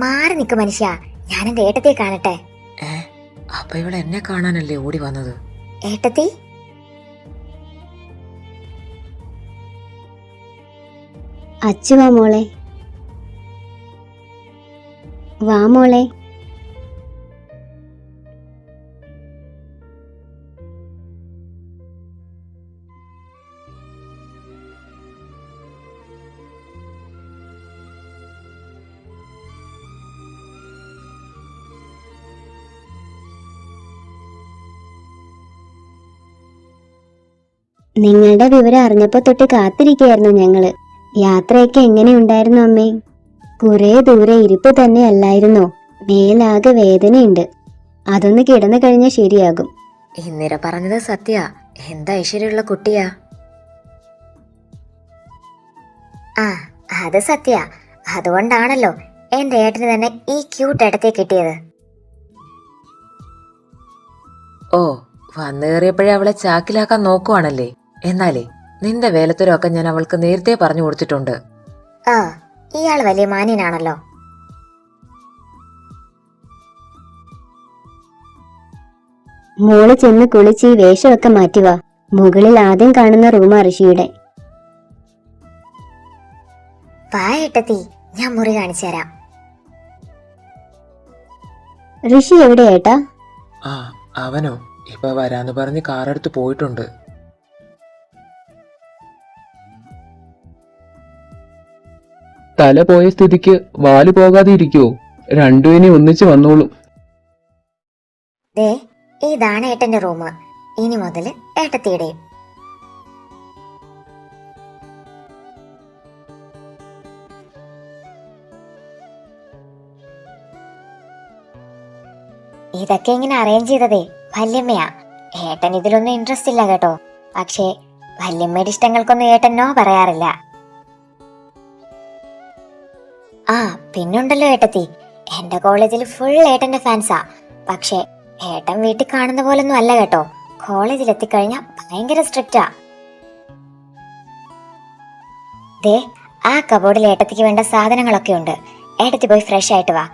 മാറി നിക്ക് മനുഷ്യ, ഞാൻ എന്റെ ഏട്ടത്തെ കാണട്ടെ. അപ്പൊ ഇവള് എന്നെ കാണാനല്ലേ ഓടി വന്നത്? ഏട്ടത്തി, അച്ചു വാ മോളെ, വാ മോളെ. നിങ്ങളുടെ വിവരം അറിഞ്ഞപ്പോ തൊട്ട് കാത്തിരിക്കുകയായിരുന്നു ഞങ്ങള്. യാത്രയൊക്കെ എങ്ങനെയുണ്ടായിരുന്നു അമ്മേ? കുറെ ദൂരെ ഇരിപ്പ് തന്നെ അല്ലായിരുന്നോ? മേലാകെ വേദനയുണ്ട്. അതൊന്ന് കിടന്നു കഴിഞ്ഞാൽ ശരിയാകും. ഇന്ദിര പറഞ്ഞത് സത്യ. എന്താ ഐശ്വര്യമുള്ള കുട്ടിയാ. ആ, അത് സത്യ. അതുകൊണ്ടാണല്ലോ എന്റെ ഏട്ടന് തന്നെ ഈ ക്യൂട്ട് ഏട്ടത്തെ കിട്ടിയത്. ഓ, വന്നു കയറിയപ്പോഴേ അവളെ ചാക്കിലാക്കാൻ നോക്കുവാണല്ലേ? എന്നാലേ നിന്റെ വേലത്തരമൊക്കെ ഞാൻ അവൾക്ക് നേരത്തെ പറഞ്ഞു കൊടുത്തിട്ടുണ്ട്. ആ, ഇയാൾ വലിയ മാന്യനാണല്ലോ. മോള് ചെന്ന് കുളിച്ച് ഈ വേഷമൊക്കെ മാറ്റുക. മുകളിൽ ആദ്യം കാണുന്ന റൂമാ ഋഷിയുടെ. വാ ഏട്ടത്തി, ഞാൻ മുറി കാണിച്ചു തരാം. ഋഷി എവിടെ ഏട്ടാ? ആ, അവനോ ഇപ്പൊ വരാന്ന് പറഞ്ഞ് കാറെടുത്ത് പോയിട്ടുണ്ട്. തല പോയ സ്ഥിതിക്ക് വാല് പോകാതെ ഇരിക്കുവോ? രണ്ടും ഇനി ഒന്നിച്ച് വന്നോളും. ദേ, ഇതാണ് ഏട്ടന്റെ റൂം. ഇനി മുതല് ഏട്ടത്തിയുടെയും. ഇതൊക്കെ ഇങ്ങനെ അറേഞ്ച് ചെയ്തതേ വല്യമ്മയാ. ഏട്ടൻ ഇതിലൊന്നും ഇൻട്രസ്റ്റ് ഇല്ല കേട്ടോ. പക്ഷേ വല്യമ്മയുടെ ഇഷ്ടങ്ങൾക്കൊന്നും ഏട്ടൻ നോ പറയാറില്ല. ആ, പിന്നുണ്ടല്ലോ ഏട്ടത്തി, എന്റെ കോളേജിൽ ഫുൾ ഏട്ടന്റെ ഫാൻസാ. പക്ഷെ ഏട്ടൻ വീട്ടിൽ കാണുന്ന പോലൊന്നും അല്ല കേട്ടോ. കോളേജിൽ എത്തിക്കഴിഞ്ഞാ ഭയങ്കര സ്ട്രിക്റ്റാ. ദേ, ആ കബോർഡിൽ ഏട്ടത്തിക്ക് വേണ്ട സാധനങ്ങളൊക്കെ ഉണ്ട്. ഏട്ടത്തി പോയി ഫ്രഷ് ആയിട്ട് വാ,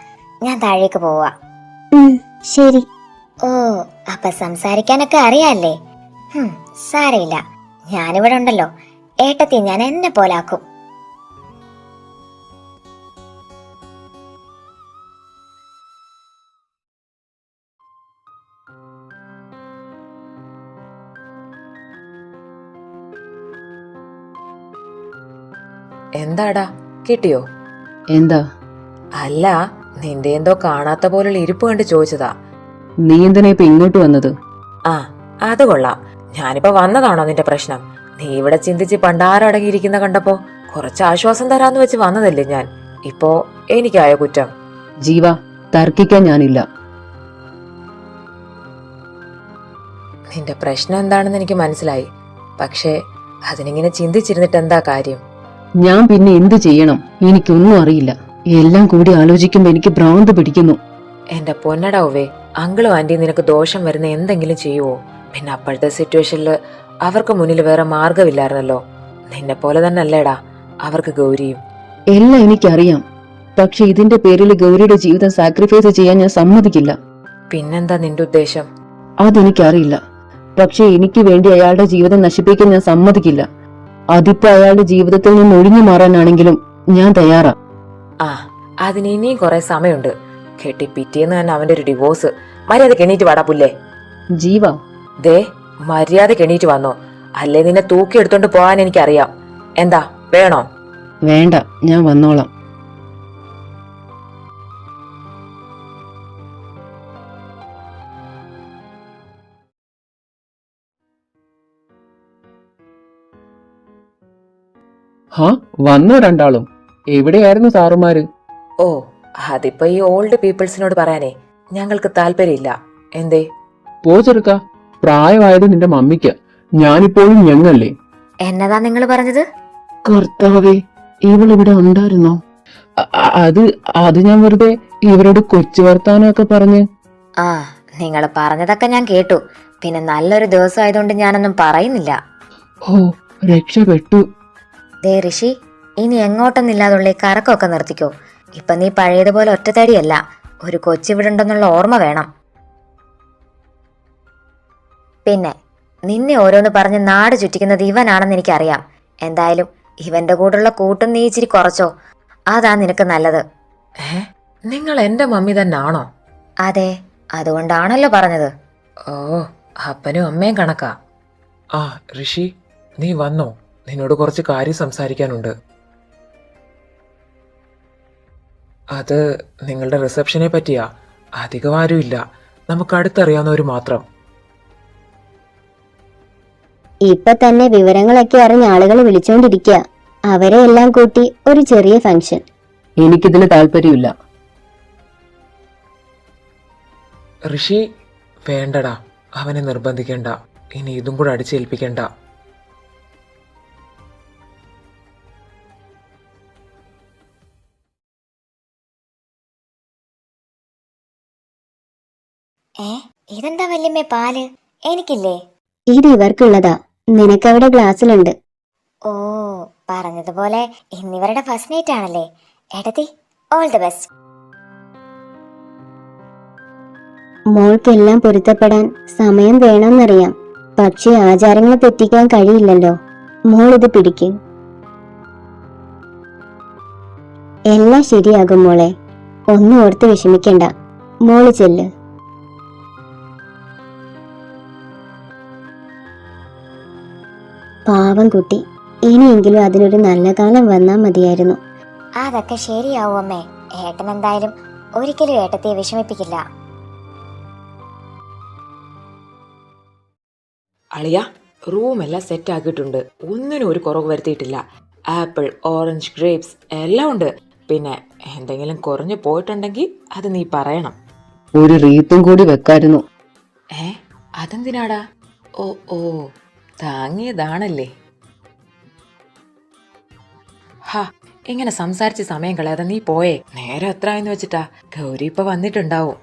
ഞാൻ താഴേക്ക് പോവാ. ശരി. ഓ, അപ്പൊ സംസാരിക്കാനൊക്കെ അറിയാല്ലേ? സാരമില്ല, ഞാനിവിടെ ഉണ്ടല്ലോ. ഏട്ടത്തി ഞാൻ എന്നെ പോലാക്കും. എന്താടാ, കിട്ടിയോ? എന്താ? അല്ല, നിന്റെ എന്തോ കാണാത്ത പോലുള്ള ഇരിപ്പ് കണ്ട് ചോദിച്ചതാ. നീ എന്തിനാ ഇപ്പൊ ഇങ്ങോട്ട് വന്നത്? ആ, അത് കൊള്ളാം. ഞാനിപ്പോ വന്നതാണോ നിന്റെ പ്രശ്നം? നീ ഇവിടെ ചിന്തിച്ച് പണ്ടാരടങ്ങിയിരിക്കുന്ന കണ്ടപ്പോ കുറച്ച് ആശ്വാസം തരാന്ന് വെച്ച് വന്നതല്ലേ ഞാൻ. ഇപ്പോ എനിക്കായോ കുറ്റം? ജീവ, തർക്കിക്കാൻ ഞാനില്ല. നിന്റെ പ്രശ്നം എന്താണെന്ന് എനിക്ക് മനസ്സിലായി. പക്ഷേ അതിനിങ്ങനെ ചിന്തിച്ചിരുന്നിട്ട് എന്താ കാര്യം? ഞാൻ പിന്നെ എന്ത് ചെയ്യണം? എനിക്കൊന്നും അറിയില്ല. എല്ലാം കൂടി ആലോചിക്കുമ്പോ എനിക്ക് ഭ്രാന്ത് പിടിക്കുന്നു. എന്റെ പൊന്നടാവേ, അങ്കിളും ആന്റിയും നിനക്ക് ദോഷം വരുന്ന എന്തെങ്കിലും ചെയ്യുവോ? പിന്നെ അപ്പോഴത്തെ സിറ്റുവേഷനില് അവർക്ക് മുന്നിൽ വേറെ മാർഗമില്ലായിരുന്നല്ലോ. നിന്നെ പോലെ തന്നെ അല്ലേടാ അവർക്ക് ഗൗരിയും. എല്ലാം എനിക്കറിയാം. പക്ഷെ ഇതിന്റെ പേരിൽ ഗൗരിയുടെ ജീവിതം സാക്രിഫൈസ് ചെയ്യാൻ ഞാൻ സമ്മതിക്കില്ല. പിന്നെന്താ നിന്റെ ഉദ്ദേശം? അതെനിക്കറിയില്ല. പക്ഷെ എനിക്ക് വേണ്ടി അയാളുടെ ജീവിതം നശിപ്പിക്കാൻ ഞാൻ സമ്മതിക്കില്ല. അതിപ്പോ അയാളുടെ ജീവിതത്തിൽ നിന്ന് ഒഴിഞ്ഞു മാറാനാണെങ്കിലും ഞാൻ തയ്യാറാ. ആ, അതിന് ഇനിയും കുറെ സമയമുണ്ട്. കെട്ടി പിറ്റേന്ന് തന്നെ അവന്റെ ഒരു ഡിവോഴ്സ്. മര്യാദ എണീറ്റ് വാടാ പുല്ലേ. ജീവ, ദേ, മര്യാദ എണീറ്റ് വന്നോ, അല്ലേ നിന്നെ തൂക്കി എടുത്തോണ്ട് പോകാൻ എനിക്കറിയാം. എന്താ വേണോ? വേണ്ട, ഞാൻ വന്നോളാം. ഹാ, വന്നോ രണ്ടാളും? എവിടെയായിരുന്നു സാറുമാര്? ഓ, അതിപ്പോ ഈ ഓൾഡ് പീപ്പിൾസിനോട് പറയാനേ ഞങ്ങൾക്ക് താല്പര്യമില്ല. എന്തേ? പോ ചെറുക്ക, പ്രായമായത് നിന്റെ മമ്മിക്ക്. ഞാനിപ്പോഴും ഞങ്ങല്ലേ. എന്നതാ നിങ്ങൾ പറഞ്ഞത്? കർത്താവേ, ഇവളിവിടെ ഉണ്ടായിരുന്നോ? അത് ഞാൻ വെറുതെ ഇവരോട് കൊച്ചു വർത്താനമൊക്കെ പറഞ്ഞ്. ആ, നിങ്ങൾ പറഞ്ഞതൊക്കെ ഞാൻ കേട്ടു. പിന്നെ നല്ലൊരു ദിവസം ആയതുകൊണ്ട് ഞാനൊന്നും പറയുന്നില്ല. ഓ, രക്ഷപ്പെട്ടു. ദേ ഋഷി, ഇനി എങ്ങോട്ടൊന്നില്ലാതുള്ള ഈ കറക്കമൊക്കെ നിർത്തിക്കോ. ഇപ്പൊ നീ പഴയതുപോലെ ഒറ്റത്തടിയല്ല, ഒരു കൊച്ചിവിടുണ്ടെന്നുള്ള ഓർമ്മ വേണം. പിന്നെ നിന്നെ ഓരോന്ന് പറഞ്ഞ് നാട് ചുറ്റിക്കുന്നത് ഇവനാണെന്ന് എനിക്കറിയാം. എന്തായാലും ഇവന്റെ കൂടെയുള്ള കൂട്ടും നീ ഇച്ചിരി കുറച്ചോ, അതാ നിനക്ക് നല്ലത്. നിങ്ങൾ എന്റെ മമ്മി തന്നെ ആണോ? അതെ, അതുകൊണ്ടാണല്ലോ പറഞ്ഞത്. ഓ, അപ്പനും അമ്മയും കണക്കാ. ആ ഋഷി, നീ വന്നോ? നിന്നോട് കുറച്ച് കാര്യം സംസാരിക്കാനുണ്ട്. അത് നിങ്ങളുടെ റിസപ്ഷനെ പറ്റിയാ. അധികം ആരുമില്ല, നമുക്ക് അടുത്തറിയാവുന്നവർ മാത്രം. ഇപ്പൊ തന്നെ വിവരങ്ങളൊക്കെ അറിഞ്ഞ ആളുകൾ വിളിച്ചോണ്ടിരിക്കുക. അവരെ എല്ലാം കൂട്ടി ഒരു ചെറിയ ഫംഗ്ഷൻ. എനിക്കിതിന് താല്പര്യമില്ല. ഋഷി, വേണ്ടടാ, അവനെ നിർബന്ധിക്കണ്ട. ഇനി ഇതും കൂടെ അടിച്ചേൽപ്പിക്കണ്ട. ഇതെന്താ വല്യമ്മേ പാല്? എനിക്കില്ലേ? ഇത് ഇവർക്കുള്ളതാ, നിനക്കവിടെ ഗ്ലാസ്സിലുണ്ട്. ഓ, പറഞ്ഞതുപോലെ ഇന്നിവരുടെ ഫസ്റ്റ് നൈറ്റ് ആണല്ലേ. ഏട്ടത്തി, ഓൾ ദി ബെസ്റ്റ്. മോൾക്കെല്ലാം പൊരുത്തപ്പെടാൻ സമയം വേണമെന്നറിയാം, പക്ഷേ ആചാരങ്ങൾ തെറ്റിക്കാൻ കഴിയില്ലല്ലോ. മോൾ ഇത് പിടിക്ക്. എല്ലാം ശരിയാകും മോളെ, ഒന്നും ഓർത്ത് വിഷമിക്കണ്ട. മോള് ചെല്ല്. പാവം കുട്ടി, ഇനിയെങ്കിലും അതിനൊരു നല്ല കാലം വന്നാ മതിയായിരുന്നു. അതൊക്കെ ശരിയാവും അമ്മേ. ഏട്ടൻ എന്തായാലും ഒരിക്കലും ഏട്ടത്തിയെ വിഷമിപ്പിക്കില്ല. അളിയ, റൂമെല്ലാം സെറ്റ് ആക്കിയിട്ടുണ്ട്. ഒന്നിനും ഒരു കുറവ് വരുത്തിയിട്ടില്ല. ആപ്പിൾ, ഓറഞ്ച്, ഗ്രേപ്സ് എല്ലാം ഉണ്ട്. പിന്നെ എന്തെങ്കിലും കുറഞ്ഞു പോയിട്ടുണ്ടെങ്കിൽ അത് നീ പറയണം. ഒരു റീത്തും കൂടി വെക്കായിരുന്നു. അതെന്തിനാടാ? ഓ ഓ, താങ്ങിയതാണല്ലേ. ഹാ, ഇങ്ങനെ സംസാരിച്ച് സമയം കളയാതെ നീ പോയേ. നേരെ എത്ര എന്ന് വെച്ചിട്ടാ? ഗൗരി ഇപ്പൊ വന്നിട്ടുണ്ടാവും.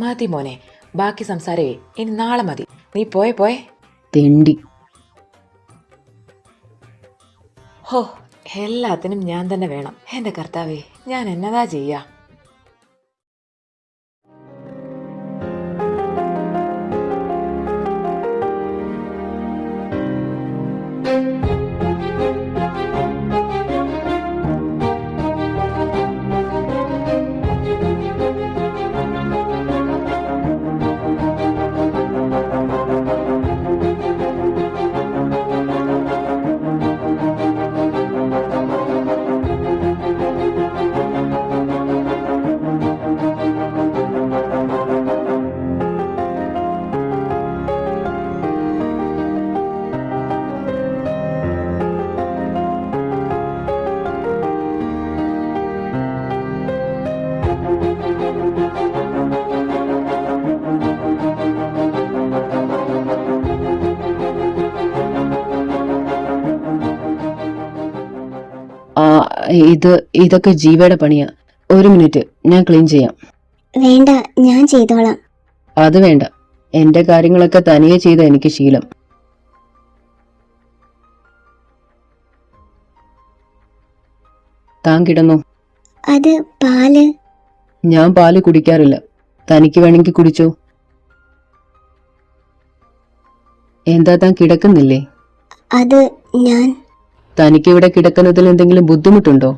മതി മോനെ, ബാക്കി സംസാരേ ഇനി നാളെ മതി. നീ പോയേ. തെണ്ടി. ഹോ, എല്ലാത്തിനും ഞാൻ തന്നെ വേണം. എന്റെ കർത്താവേ, ഞാൻ എന്നതാ ചെയ്യാ? ഇതൊക്കെ ജീവയുടെ പണിയാ. ഒരു മിനിറ്റ്, ഞാൻ ക്ലീൻ ചെയ്യാം. വേണ്ട, ഞാൻ ചെയ്തോളാം. അത് വേണ്ട, എന്റെ കാര്യങ്ങളൊക്കെ തനിയെ ചെയ്ത എനിക്ക് ശീലം. താൻ കിടന്നോ. അത് പാല്. ഞാൻ പാല് കുടിക്കാറില്ല, തനിക്ക് വേണമെങ്കിൽ കുടിച്ചോ. എന്താ താൻ കിടക്കുന്നില്ലേ? അത് ഞാൻ. തനിക്കിവിടെ കിടക്കുന്നതിൽ എന്തെങ്കിലും ബുദ്ധിമുട്ടുണ്ടോ?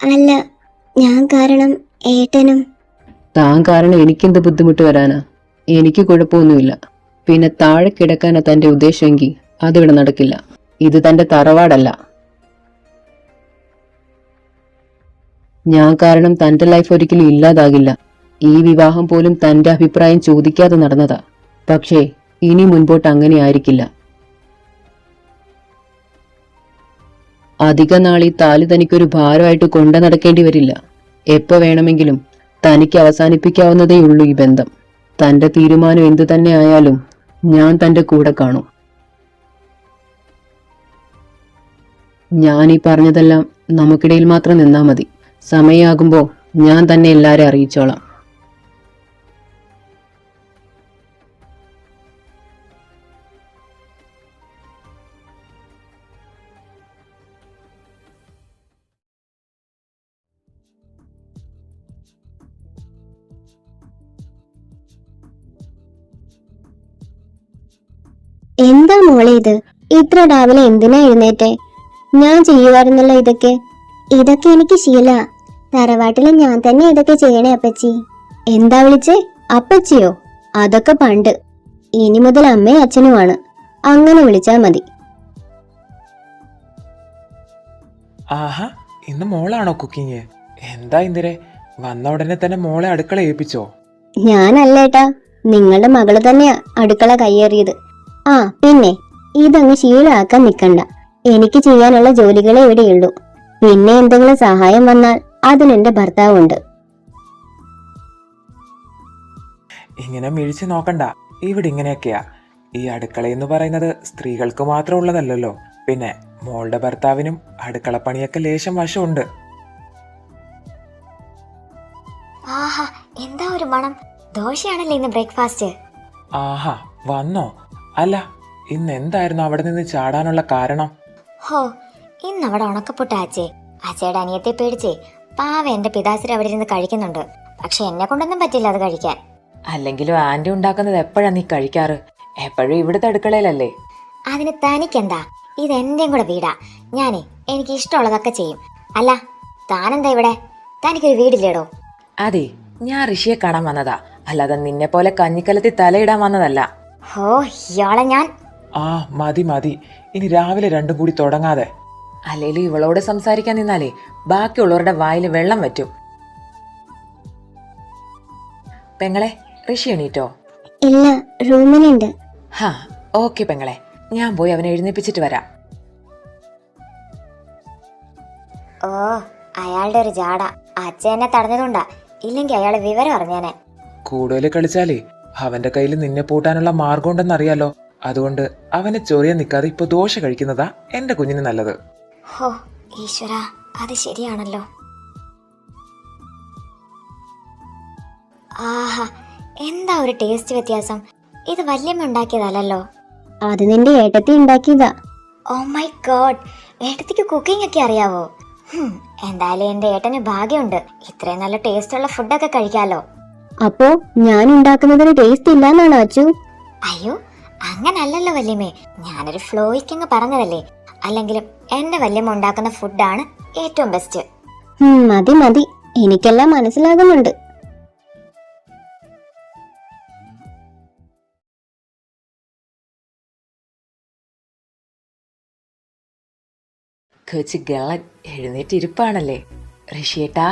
അല്ല, ഞാൻ കാരണം ഏട്ടനും. താൻ കാരണം എനിക്കെന്ത് ബുദ്ധിമുട്ട് വരാനാ? എനിക്ക് കുഴപ്പമൊന്നുമില്ല. പിന്നെ താഴെ കിടക്കാനാ തന്റെ ഉദ്ദേശമെങ്കിൽ അതിവിടെ നടക്കില്ല. ഇത് തന്റെ തറവാടല്ല. ഞാൻ കാരണം തന്റെ ലൈഫ് ഒരിക്കലും ഇല്ലാതാകില്ല. ഈ വിവാഹം പോലും തന്റെ അഭിപ്രായം ചോദിക്കാതെ നടന്നതാ. പക്ഷേ ഇനി മുൻപോട്ട് അങ്ങനെ ആയിരിക്കില്ല. അധിക നാളീ താലി തനിക്കൊരു ഭാരമായിട്ട് കൊണ്ടു നടക്കേണ്ടി വരില്ല. എപ്പോ വേണമെങ്കിലും തനിക്ക് അവസാനിപ്പിക്കാവുന്നതേ ഉള്ളൂ ഈ ബന്ധം. തന്റെ തീരുമാനം എന്തു തന്നെ ആയാലും ഞാൻ തന്റെ കൂടെ കാണും. ഞാൻ ഈ പറഞ്ഞതെല്ലാം നമുക്കിടയിൽ മാത്രം നിന്നാ മതി. സമയമാകുമ്പോ ഞാൻ തന്നെ എല്ലാരെയും അറിയിച്ചോളാം. എന്താ മോളെ ഇത്? ഇത്ര രാവിലെ എന്തിനാ എഴുന്നേറ്റേ? ഞാൻ ചെയ്യുമായിരുന്നല്ലോ ഇതൊക്കെ. ഇതൊക്കെ എനിക്ക് ശീല. തറവാട്ടില് ഞാൻ തന്നെ ഇതൊക്കെ ചെയ്യണേ അപ്പച്ചി. എന്താ വിളിച്ചേ? അപ്പച്ചിയോ? അതൊക്കെ പണ്ട്. ഇനി മുതൽ അമ്മയും അച്ഛനുമാണ്. അങ്ങനെ വിളിച്ചാ മതി. ആഹാ, ഇന്ന് മോളാണോ കുക്കിങ്? എന്താ ഇന്ദിരെ, വന്ന ഉടനെ തന്നെ മോളെ അടുക്കള ഏൽപ്പിച്ചോ? ഞാനല്ലേട്ടാ, നിങ്ങളുടെ മകള് തന്നെയാ അടുക്കള കയ്യേറിയത്. ആ പിന്നെ ഇതങ്ങ് ശീലമാക്കാൻ നിക്കണ്ട. എനിക്ക് ചെയ്യാനുള്ള ജോലികളെ ഇവിടെയുള്ളൂ. പിന്നെ എന്തെങ്കിലും സഹായം വന്നാൽ അതിനെന്റെ ഭർത്താവുണ്ട്. ഇങ്ങനെ മിഴിച്ചു നോക്കണ്ട, ഇവിടെ ഇങ്ങനെയൊക്കെയാ. ഈ അടുക്കള എന്ന് പറയുന്നത് സ്ത്രീകൾക്ക് മാത്രം ഉള്ളതല്ലല്ലോ. പിന്നെ മോളുടെ ഭർത്താവിനും അടുക്കളപ്പണിയൊക്കെ ലേശം വശമുണ്ട്. ആഹാ, എന്താ ഒരു മണം! ദോശയാണല്ലേ ഇന്ന് ബ്രേക്ക്ഫാസ്റ്റ്? ആഹാ, വന്നോ? അല്ല, ഇന്ന് എന്തായിരുന്നു അവിടെ നിന്ന് ചാടാനുള്ള കാരണം? ഹോ, ഇന്ന് അവിടെ ഉണക്കപ്പുട്ട അച്ഛേ. അച്ഛയുടെ അനിയത്തെ പേടിച്ചേ പാവ എന്റെ പിതാശ്രീ അവിടെ ഇരുന്ന് കഴിക്കുന്നുണ്ട്. പക്ഷെ എന്നെ കൊണ്ടൊന്നും പറ്റില്ല അത് കഴിക്കാൻ. അല്ലെങ്കിലും ആന്റി ഉണ്ടാക്കുന്നത് എപ്പോഴാ നീ കഴിക്കാറ്? എപ്പോഴും ഇവിടുത്തെ അടുക്കളയിലല്ലേ? അതിന് തനിക്കെന്താ? ഇത് എന്റെയും കൂടെ വീടാ. ഞാനേ എനിക്ക് ഇഷ്ടമുള്ളതൊക്കെ ചെയ്യും. അല്ല, താനെന്താ ഇവിടെ? തനിക്കൊരു വീടില്ലേടോ? അതെ, ഞാൻ ഋഷിയെ കാണാൻ വന്നതാ, അല്ലാതെ നിന്നെ പോലെ കഞ്ഞിക്കലത്തിൽ തലയിടാൻ വന്നതല്ല. ഹോ, ഇയാളെ ഞാൻ... ആ മതി മതി, ഇനി രാവിലെ രണ്ടും കൂടി തുടങ്ങാതെ. അല്ലേലും ഇവളോട് സംസാരിക്കാൻ നിന്നാലേ ബാക്കിയുള്ളവരുടെ വായിൽ വെള്ളം വറ്റും. പെങ്ങളെ, ഋഷി എണീറ്റോ? ഇല്ല, റൂമിലുണ്ട്. ഹാ, ഓക്കെ പെങ്ങളെ, ഞാൻ പോയി അവനെ എഴുന്നേപ്പിച്ചിട്ട് വരാം. ഓ, അയാളുടെ ഒരു ജാട. അച്ഛൻ എന്നെ തടഞ്ഞതുകൊണ്ടാ, ഇല്ലെങ്കിൽ അയാളെ വിവരം അറിഞ്ഞേനെ. കൂടുതൽ കളിച്ചാലേ അവന്റെ കയ്യിൽ നിന്നെ പൂട്ടാനുള്ള മാർഗം ഉണ്ടെന്നറിയാലോ. അതുകൊണ്ട് അവനെ ചൊറിയാൻ നിൽക്കാതെ ഇപ്പൊ ദോശ കഴിക്കുന്നതാ എന്റെ കുഞ്ഞിന് നല്ലത്. ഹോ ഈശ്വര, അത് ശരിയാണല്ലോ. ആഹാ, എന്താ ഒരു ടേസ്റ്റ് വ്യത്യാസം! ഇത് വല്യമ്മ ഉണ്ടാക്കിയതല്ലോ. അത് നിന്റെ ഏട്ടത്തി ഉണ്ടാക്കിയതാ. ഓ മൈ ഗോഡ്, ഏട്ടത്തിക്ക് കുക്കിംഗ് ഒക്കെ അറിയാവോ? എന്തായാലും എന്റെ ഏട്ടന് ഭാഗ്യമുണ്ട്. ഇത്രയും നല്ല ടേസ്റ്റ് ഉള്ള ഫുഡൊക്കെ കഴിക്കാലോ. അപ്പോ ഞാൻ ഉണ്ടാക്കുന്നതിന് ടേസ്റ്റ് ഇല്ലാന്നാണോ അച്ചു? അയ്യോ, അങ്ങനല്ലല്ലോ വല്യമ്മേ. ഞാനൊരു ഫ്ലോയ്ക്കങ്ങ് പറഞ്ഞതല്ലേ. അല്ലെങ്കിലും എന്റെ വല്യമ്മ ഉണ്ടാക്കുന്ന ഫുഡാണ് ഏറ്റവും ബെസ്റ്റ്. മതി മതി, എനിക്കെല്ലാം മനസ്സിലാകുന്നുണ്ട്. കൊച്ചു ഗളൻ എഴുന്നേറ്റിരിപ്പാണല്ലേ ഋഷിയേട്ടാ?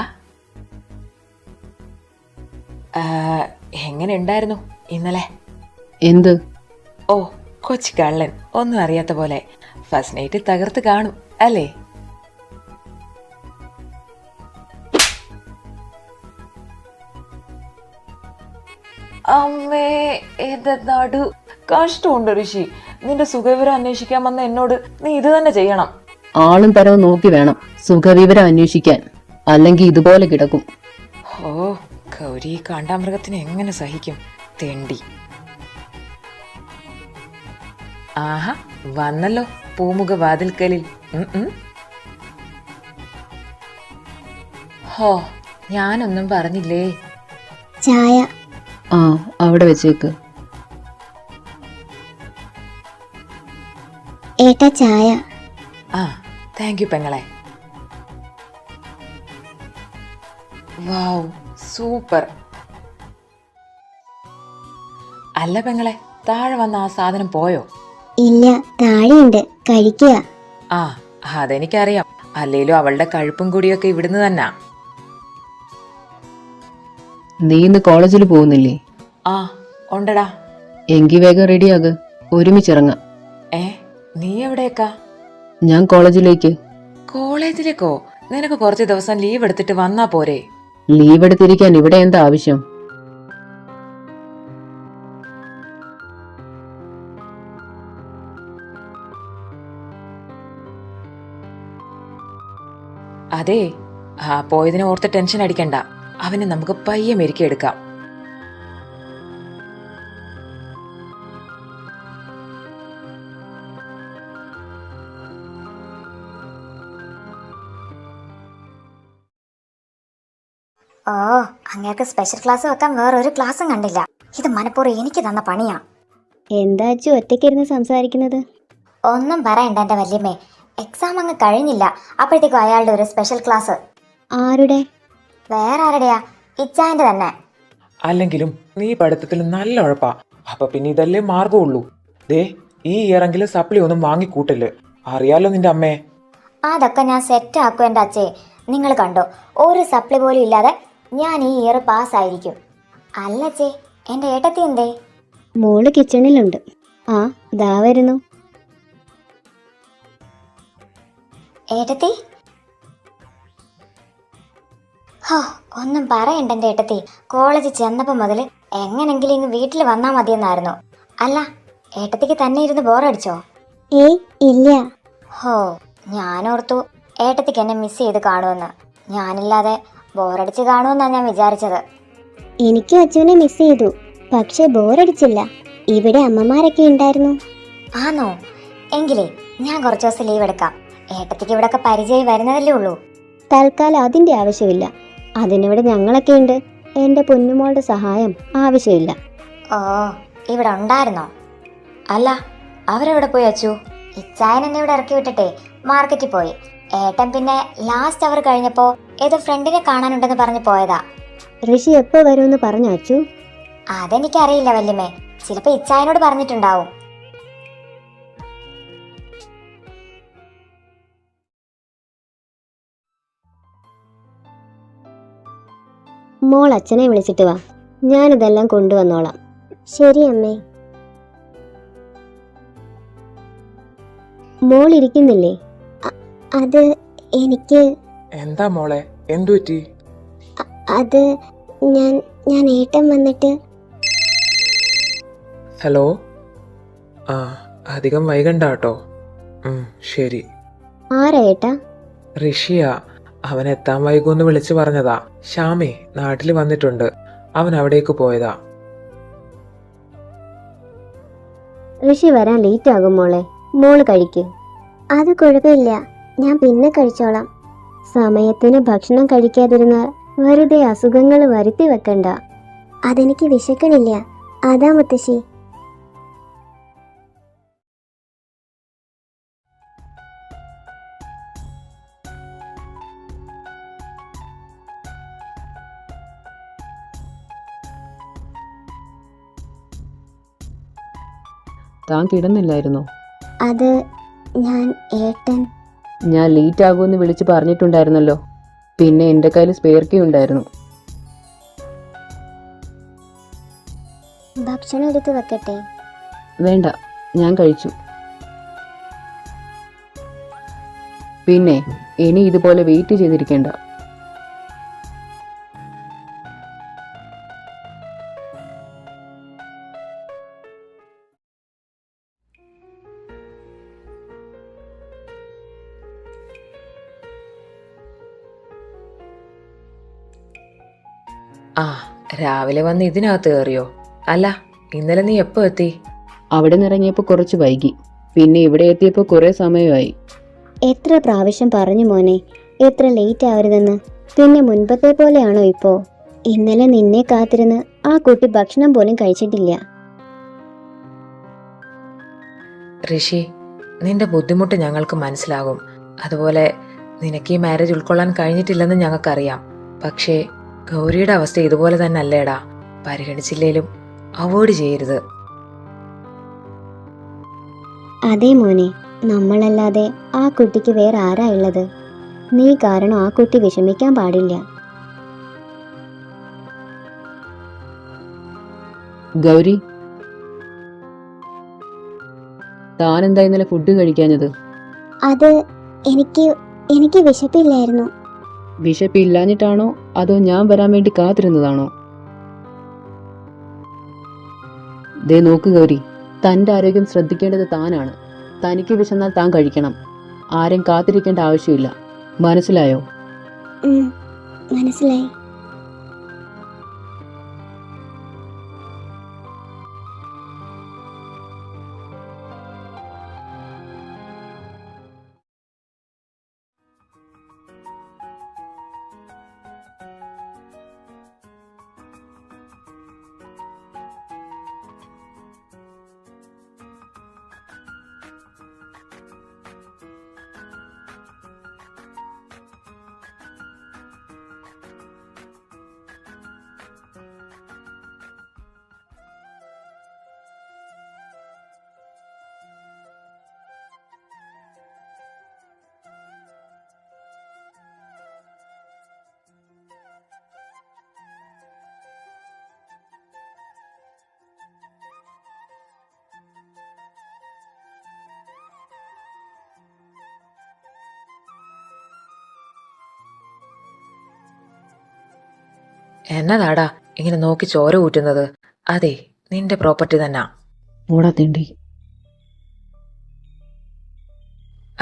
എങ്ങനെ ഉണ്ടായിരുന്നു ഇന്നലെ? എന്ത്? ഓ, കൊച്ചു കള്ളൻ, ഒന്നും അറിയാത്ത പോലെ. ഫസ്റ്റ് നൈറ്റ് തകർത്ത് കാണും അല്ലേ? അമ്മേ, എന്റെ നടു കഷ്ടമുണ്ട് ഋഷി. നിന്റെ സുഖവിവരം അന്വേഷിക്കാൻ വന്ന എന്നോട് നീ ഇത് തന്നെ ചെയ്യണം. ആളും തരവും നോക്കി വേണം സുഖവിവരം അന്വേഷിക്കാൻ, അല്ലെങ്കിൽ ഇതുപോലെ കിടക്കും. ഓ, ഗൗരി കാണ്ടാമൃഗത്തിന് എങ്ങനെ സഹിക്കും? തെണ്ടി. ആഹാ, വന്നല്ലോ പൂമുഖ വാതിൽക്കലിൽ. ഹോ, ഞാനൊന്നും പറഞ്ഞില്ലേ. ചായ. ആ, അവിടെ വെച്ചേക്ക്. ഏട്ടാ ചായ. ആ, താങ്ക് യു പെങ്ങളെ. വാവ്, സൂപ്പർ. അല്ല പെങ്ങളെ, താഴെ വന്ന ആ സാധനം പോയോ? ഇല്ല, താഴെയുണ്ട്, കഴിക്കുക. ആ, അതെനിക്കറിയാം. അല്ലേലും അവളുടെ കഴുപ്പും കൂടിയൊക്കെ ഇവിടുന്ന് തന്നെ. നീ ഇന്ന് കോളേജിൽ പോകുന്നില്ലേ? ആ, ഉണ്ടടാ. എങ്കി വേഗം റെഡിയാക്, ഒരുമിച്ചിറങ്ങാം. ഏ, നീ എവിടേക്കാ? ഞാൻ കോളേജിലേക്ക്. കോളേജിലേക്കോ? നിനക്ക് കുറച്ച് ദിവസം ലീവ് എടുത്തിട്ട് വന്നാ പോരെ? ലീവ് എടുത്തിരിക്കാൻ ഇവിടെ എന്താ ആവശ്യം? അതെ, പോയതിനെ ഓർത്ത് ടെൻഷൻ അടിക്കണ്ട. അവനെ നമുക്ക് പയ്യെ മെരുക്കിയെടുക്കാം. ഓ, അങ്ങേർക്ക് സ്പെഷ്യൽ ക്ലാസ് വെക്കാൻ വേറൊരു ക്ലാസ്സും കണ്ടില്ല. ഇത് മനഃപൂർവ്വം എനിക്ക് തന്ന പണിയാ. എന്താ അച്ചു ഒറ്റയ്ക്കിരുന്ന് സംസാരിക്കുന്നത്? ഒന്നും പറയണ്ട എൻ്റെ വല്യമ്മേ. എക്സാം അങ്ങ് കഴിഞ്ഞില്ല, അപ്പോഴത്തേക്കും അയാളുടെ ഒരു സ്പെഷ്യൽ ക്ലാസ്. ആരുടെ? വേറെ ആരുടെയാ? ഇച്ചായൻ്റെ തന്നെ. അല്ലെങ്കിലും നീ പഠിത്തത്തിൽ നല്ല ഉഴപ്പാ. അപ്പൊ പിന്നെ ഇതല്ലേ മാർഗമുള്ളൂ. ദേ, ഈ ഇയറെങ്കിലും സപ്ലി ഒന്നും വാങ്ങിക്കൂട്ടല്. അറിയാലോ നിന്റെ അമ്മേ. അതൊക്കെ ഞാൻ സെറ്റ് ആക്കും എൻ്റെ അച്ഛേ. നിങ്ങൾ കണ്ടോ, ഒരു സപ്ലി പോലും ഇല്ലാതെ ഞാൻ ഈ ഇയർ പാസ്സായിരിക്കും. അല്ലച്ചേ, എൻ്റെ ഏട്ടത്തി എന്തേ? മോള് കിച്ചണിലുണ്ട്. ആ, ദാ വരുന്നു. ഏട്ടത്തി? ഹോ, ഒന്നും പറയണ്ട എൻ്റെ ഏട്ടത്തി. കോളേജിൽ ചെന്നപ്പോൾ മുതൽ എങ്ങനെങ്കിലും ഇങ്ങ് വീട്ടിൽ വന്നാൽ മതിയെന്നായിരുന്നു. അല്ല, ഏട്ടത്തിക്ക് തന്നെ ഇരുന്ന് ബോറടിച്ചോ? ഏയ് ഇല്ല. ഹോ, ഞാനോർത്തു ഏട്ടത്തിക്ക് എന്നെ മിസ് ചെയ്ത് കാണുമെന്ന്. ഞാനില്ലാതെ ബോറടിച്ച് കാണുമെന്നാണ് ഞാൻ വിചാരിച്ചത്. എനിക്കും അച്ചുവിനെ മിസ് ചെയ്തു, പക്ഷെ ബോറടിച്ചില്ല. ഇവിടെ അമ്മമാരൊക്കെ ഉണ്ടായിരുന്നു. ആണോ? എങ്കിലേ ഞാൻ കുറച്ച് ദിവസം ലീവ് എടുക്കാം. ഏട്ടത്തിക്ക് ഇവിടൊക്കെ പരിചയം വരുന്നതല്ലേ ഉള്ളൂ. തൽക്കാലം അതിന്റെ ആവശ്യമില്ല. അതിനിവിടെ ഞങ്ങളൊക്കെ ഉണ്ട്. എന്റെ പൊന്നുമോളുടെ സഹായം ആവശ്യമില്ല. ഓ, ഇവിടെ ഉണ്ടായിരുന്നോ? അല്ല, അവരെവിടെ പോയി അച്ചു? ഇച്ചായൻ എന്നെ ഇവിടെ ഇറക്കി വിട്ടിട്ടേ മാർക്കറ്റിൽ പോയി. ഏട്ടൻ പിന്നെ ലാസ്റ്റ് അവർ കഴിഞ്ഞപ്പോ ഏതോ ഫ്രണ്ടിനെ കാണാനുണ്ടെന്ന് പറഞ്ഞു പോയതാ. ഋഷി എപ്പോ വരുമെന്ന് പറഞ്ഞു അച്ചു? അതെനിക്കറിയില്ല വല്യമ്മേ. ചിലപ്പോ ഇച്ചായനോട് പറഞ്ഞിട്ടുണ്ടാവും. മോൾ അച്ഛനെ വിളിച്ചിട്ട് വാ, ഞാനിതെല്ലാം കൊണ്ടുവന്നോളാം. ശരി അമ്മേ. മോൾ ഇരിക്കുന്നില്ലേ? അത് എനിക്ക് എന്താ മോളെ, എന്തു പറ്റി? അത് ഞാൻ ഏട്ടൻ വന്നിട്ട്. ഹലോ. ആ, അധികം വൈകണ്ട കേട്ടോ. ശരി. ആരാ ഏട്ടാ? ഋഷിയാ. അവൻ എത്താൻ വൈകുമെന്ന് വിളിച്ചു പറഞ്ഞതാ. ശ്യാമേ നാട്ടിൽ വന്നിട്ടുണ്ട്. അവൻ അവിടേക്ക് പോയതാ. ഋഷി വരാൻ ലേറ്റ് ആകും മോളെ. മോള് കഴിക്ക്. അത് കുഴപ്പമില്ല, ഞാൻ പിന്നെ കഴിച്ചോളാം. സമയത്തിന് ഭക്ഷണം കഴിക്കാതിരുന്നാൽ വെറുതെ അസുഖങ്ങൾ വരുത്തി വെക്കണ്ട. അതെനിക്ക് വിശക്കണില്ല, അതാ മുത്തശ്ശി. താൻ കിടന്നില്ലായിരുന്നോ? അത് ഏട്ടൻ. ഞാൻ ലേറ്റ് ആകുമെന്ന് വിളിച്ച് പറഞ്ഞിട്ടുണ്ടായിരുന്നല്ലോ. പിന്നെ എൻ്റെ കയ്യിൽ സ്പെയർ കീ ഉണ്ടായിരുന്നു. ഭക്ഷണം എടുത്ത് വെക്കട്ടെ? വേണ്ട, ഞാൻ കഴിച്ചു. പിന്നെ ഇനി ഇതുപോലെ വെയിറ്റ് ചെയ്തിരിക്കേണ്ട. ആ, രാവിലെ വന്ന് ഇതിനകത്ത് കയറിയോ? അല്ല, ഇന്നലെ നീ എപ്പോ എത്തി? അവിടെ നിന്നിറങ്ങിയപ്പോൾ കുറച്ച് വൈകി. പിന്നെ ഇവിടെ എത്തിയപ്പോൾ കുറേ സമയമായി. എത്ര പ്രാവശ്യം പറഞ്ഞു മോനെ, എത്ര ലേറ്റ് ആവരുതെന്ന്. പിന്നെ മുൻപത്തെ പോലെയാണോ ഇപ്പോ? ഇന്നലെ നിന്നെ കാത്തിരുന്ന് ആ കുട്ടി ഭക്ഷണം പോലും കഴിച്ചിട്ടില്ല. ഋഷി, നിന്റെ ബുദ്ധിമുട്ട് ഞങ്ങൾക്ക് മനസ്സിലാകും. അതുപോലെ നിനക്ക് ഈ മാരേജ് ഉൾക്കൊള്ളാൻ കഴിഞ്ഞിട്ടില്ലെന്ന് ഞങ്ങൾക്കറിയാം. പക്ഷേ ഗൗരിയുടെ അവസ്ഥ ഇതുപോലെ തന്നെ അല്ലേടാ. പരിഗണിച്ചില്ലേലും അവോയ്ഡ് ചെയ്യരുത്. അതേ മോനെ, നമ്മളല്ലാതെ ആ കുട്ടിക്ക് വേറെ ആരാ ഉള്ളത്? നീ കാരണം ആ കുട്ടി വിഷമിക്കാൻ പാടില്ല. ഗൗരി, താനെന്താ ഇന്നലെ ഫുഡ് കഴിക്കാഞ്ഞത്? അത് എനിക്ക് വിശപ്പില്ലായിരുന്നു. വിശപ്പില്ലാഞ്ഞിട്ടാണോ അതോ ഞാൻ വരാൻ വേണ്ടി കാത്തിരുന്നതാണോ? ദേ നോക്ക് ഗൗരി, തൻ്റെ ആരോഗ്യം ശ്രദ്ധിക്കേണ്ടത് താനാണ്. തനിക്ക് വിശന്നാൽ താൻ കഴിക്കണം. ആരും കാത്തിരിക്കേണ്ട ആവശ്യമില്ല. മനസ്സിലായോ? മനസ്സിലായി. എന്നതാടാ ഇങ്ങനെ നോക്കി ചോര ഊറ്റുന്നത്? അതെ, നിന്റെ പ്രോപ്പർട്ടി തന്നെ. ഓടാ തിണ്ടി.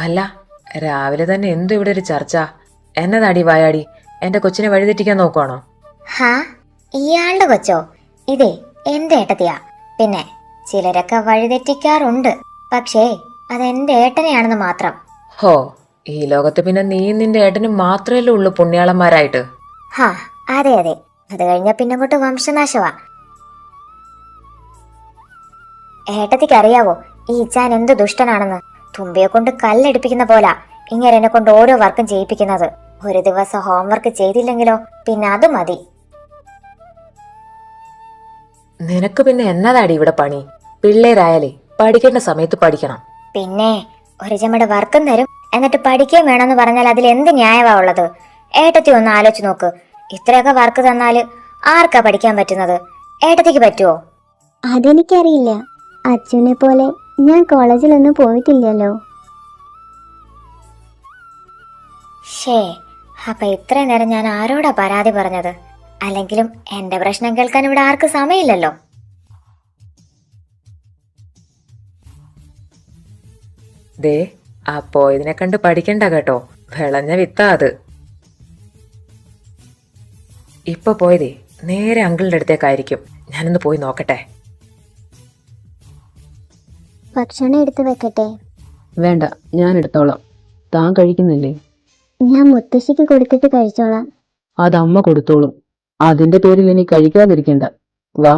അല്ല, രാവിലെ തന്നെ എന്തു ഇവിടെ ഒരു ചർച്ച? എന്നതാടി വായാടി, എന്റെ കൊച്ചിനെ വഴിതെറ്റിക്കാൻ നോക്കുവാണോ? ഹാ, ഇയാളുടെ കൊച്ചോ? ഇതേ എന്റെ ഏട്ടത്തിയാ. പിന്നെ ചിലരൊക്കെ വഴിതെറ്റിക്കാറുണ്ട്, പക്ഷേ അതെന്റെ ഏട്ടനെയാണെന്ന് മാത്രം. ഹോ, ഈ ലോകത്ത് പിന്നെ നീയും നിന്റെ ഏട്ടനും മാത്രമല്ലേ ഉള്ളൂ പുണ്യാളന്മാരായിട്ട്. ഹാ, അതെ അതെ, അത് കഴിഞ്ഞ പിന്നെ അങ്ങോട്ട് വംശനാശവാ. ഏട്ടത്തിക്ക് അറിയാവോ ഈ ഇച്ചാൻ എന്ത് ദുഷ്ടനാണെന്ന്? തുമ്പിയെ കൊണ്ട് കല്ലെടുപ്പിക്കുന്ന പോലാ ഇങ്ങനെ എന്നെ കൊണ്ട് ഓരോ വർക്കും ചെയ്യിപ്പിക്കുന്നത്. ഒരു ദിവസം ഹോംവർക്ക് ചെയ്തില്ലെങ്കിലോ പിന്നെ അത് മതി. നിനക്ക് പിന്നെ എന്നതാടി ഇവിടെ പണി? പിള്ളേരായാലേ പഠിക്കേണ്ട സമയത്ത് പഠിക്കണം. പിന്നെ ഒരു ചെമ്മയുടെ വർക്കും തരും, എന്നിട്ട് പഠിക്കുകയും വേണമെന്ന് പറഞ്ഞാൽ അതിൽ എന്ത് ന്യായമാ ഉള്ളത്? ഏട്ടത്തി ഒന്ന് ആലോചിച്ച് നോക്ക്. ഇത്രയൊക്കെ വർക്ക് തന്നാല് ആർക്കാ പഠിക്കാൻ പറ്റുന്നത്? ഏട്ടത്തിക്ക് പറ്റുമോ? അതെനിക്കറിയില്ല. അച്ഛനെ പോലെ ഞാൻ കോളേജിലൊന്നും പോയിട്ടില്ലല്ലോ. ഷേ, അപ്പൊ ഇത്രയും നേരം ഞാൻ ആരോടാ പരാതി പറഞ്ഞത്? അല്ലെങ്കിലും എന്റെ പ്രശ്നം കേൾക്കാൻ ഇവിടെ ആർക്കും സമയമില്ലല്ലോ. ദേ, അപ്പോ ഇതിനെ കണ്ട് പഠിക്കണ്ട കേട്ടോ, വിളഞ്ഞ വിത്താ അത്. ഇപ്പൊ പോയതേ നേരെ അങ്കിളിന്റെ അടുത്തേക്കായിരിക്കും. ഞാനൊന്ന് പോയി നോക്കട്ടെ. ഭക്ഷണം എടുത്തു വെക്കട്ടെ? വേണ്ട, ഞാൻ എടുത്തോളാം. താൻ കഴിക്കുന്നില്ലേ? ഞാൻ മുത്തശ്ശിക്ക് കൊടുത്തിട്ട് കഴിച്ചോളാം. അത് അമ്മ കൊടുത്തോളും. അതിന്റെ പേരിൽ ഇനി കഴിക്കാതിരിക്കണ്ട. വാ.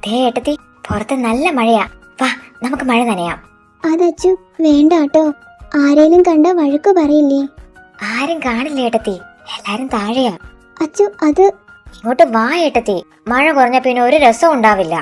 ദേ ഏട്ടത്തി, പുറത്ത് നല്ല മഴയാ. വാ, നമുക്ക് മഴ നനയാം. അതച്ചു വേണ്ട കേട്ടോ, ആരേലും കണ്ട വഴക്ക് പറയില്ലേ? ആരും കാണില്ല ഏട്ടത്തി, എല്ലാരും താഴെയാ. അച്ചു അത് ഇങ്ങോട്ട് വാ ഏട്ടത്തി, മഴ കുറഞ്ഞ പിന്നെ ഒരു രസം ഉണ്ടാവില്ല.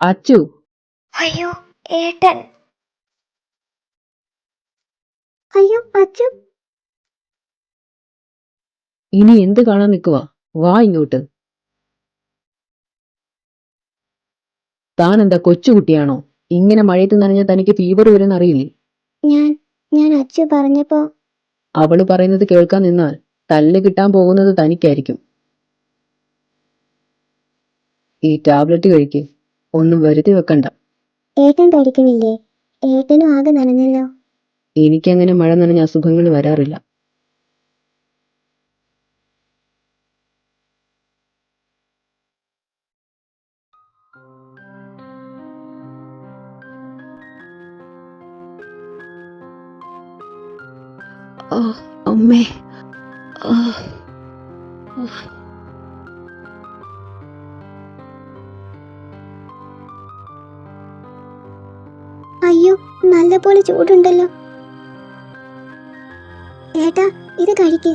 അച്ചു, അയ്യോ ഏട്ടൻ. അയ്യോ അച്ചു. ഇനി എന്ത് കാണാൻ നിൽക്കുവാ? വാ ഇങ്ങോട്ട്. താൻ എന്താ കൊച്ചുകുട്ടിയാണോ? ഇങ്ങനെ മഴയത്ത് നനഞ്ഞ തനിക്ക് ഫീവർ വരുമെന്ന് അറിയില്ലേ? ഞാൻ അച്ചു പറഞ്ഞപ്പോ. അവള് പറയുന്നത് കേൾക്കാൻ നിന്നാൽ തല്ല് കിട്ടാൻ പോകുന്നത് തനിക്കായിരിക്കും. ഈ ടാബ്ലറ്റ് കഴിക്ക്. ഒന്നും വരുത്തി വെക്കണ്ട. ഏട്ടൻ കഴിക്കണില്ലേ? ഏട്ടനും ആകെ നനഞ്ഞല്ലോ. എനിക്കങ്ങനെ മഴ നനഞ്ഞ അസുഖങ്ങൾ വരാറില്ല. അമ്മേ. അയ്യോ, നല്ലപോലെ ചൂടുണ്ടല്ലോ. ഏട്ടാ, ഇത് കഴിക്കേ.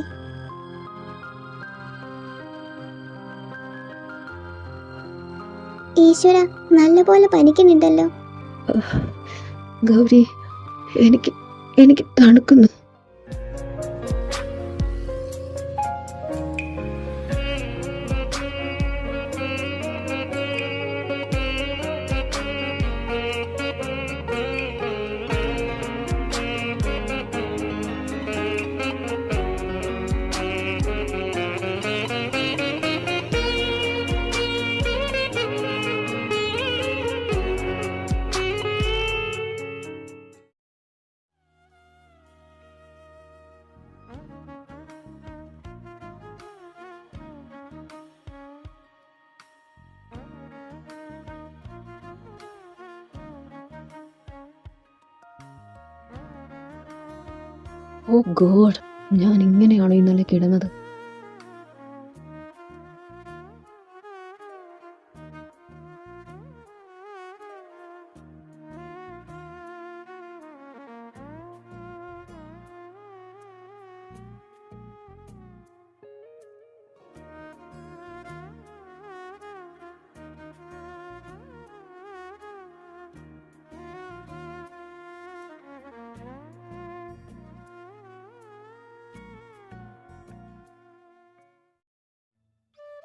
ഈശ്വര, നല്ലപോലെ പനിക്കുന്നുണ്ടല്ലോ. ഗൗരി, എനിക്ക് തണുക്കുന്നു. ഓ ഗോഡ്, ഞാൻ ഇങ്ങനെയാണോ ഇന്നലെ കിടന്നത്?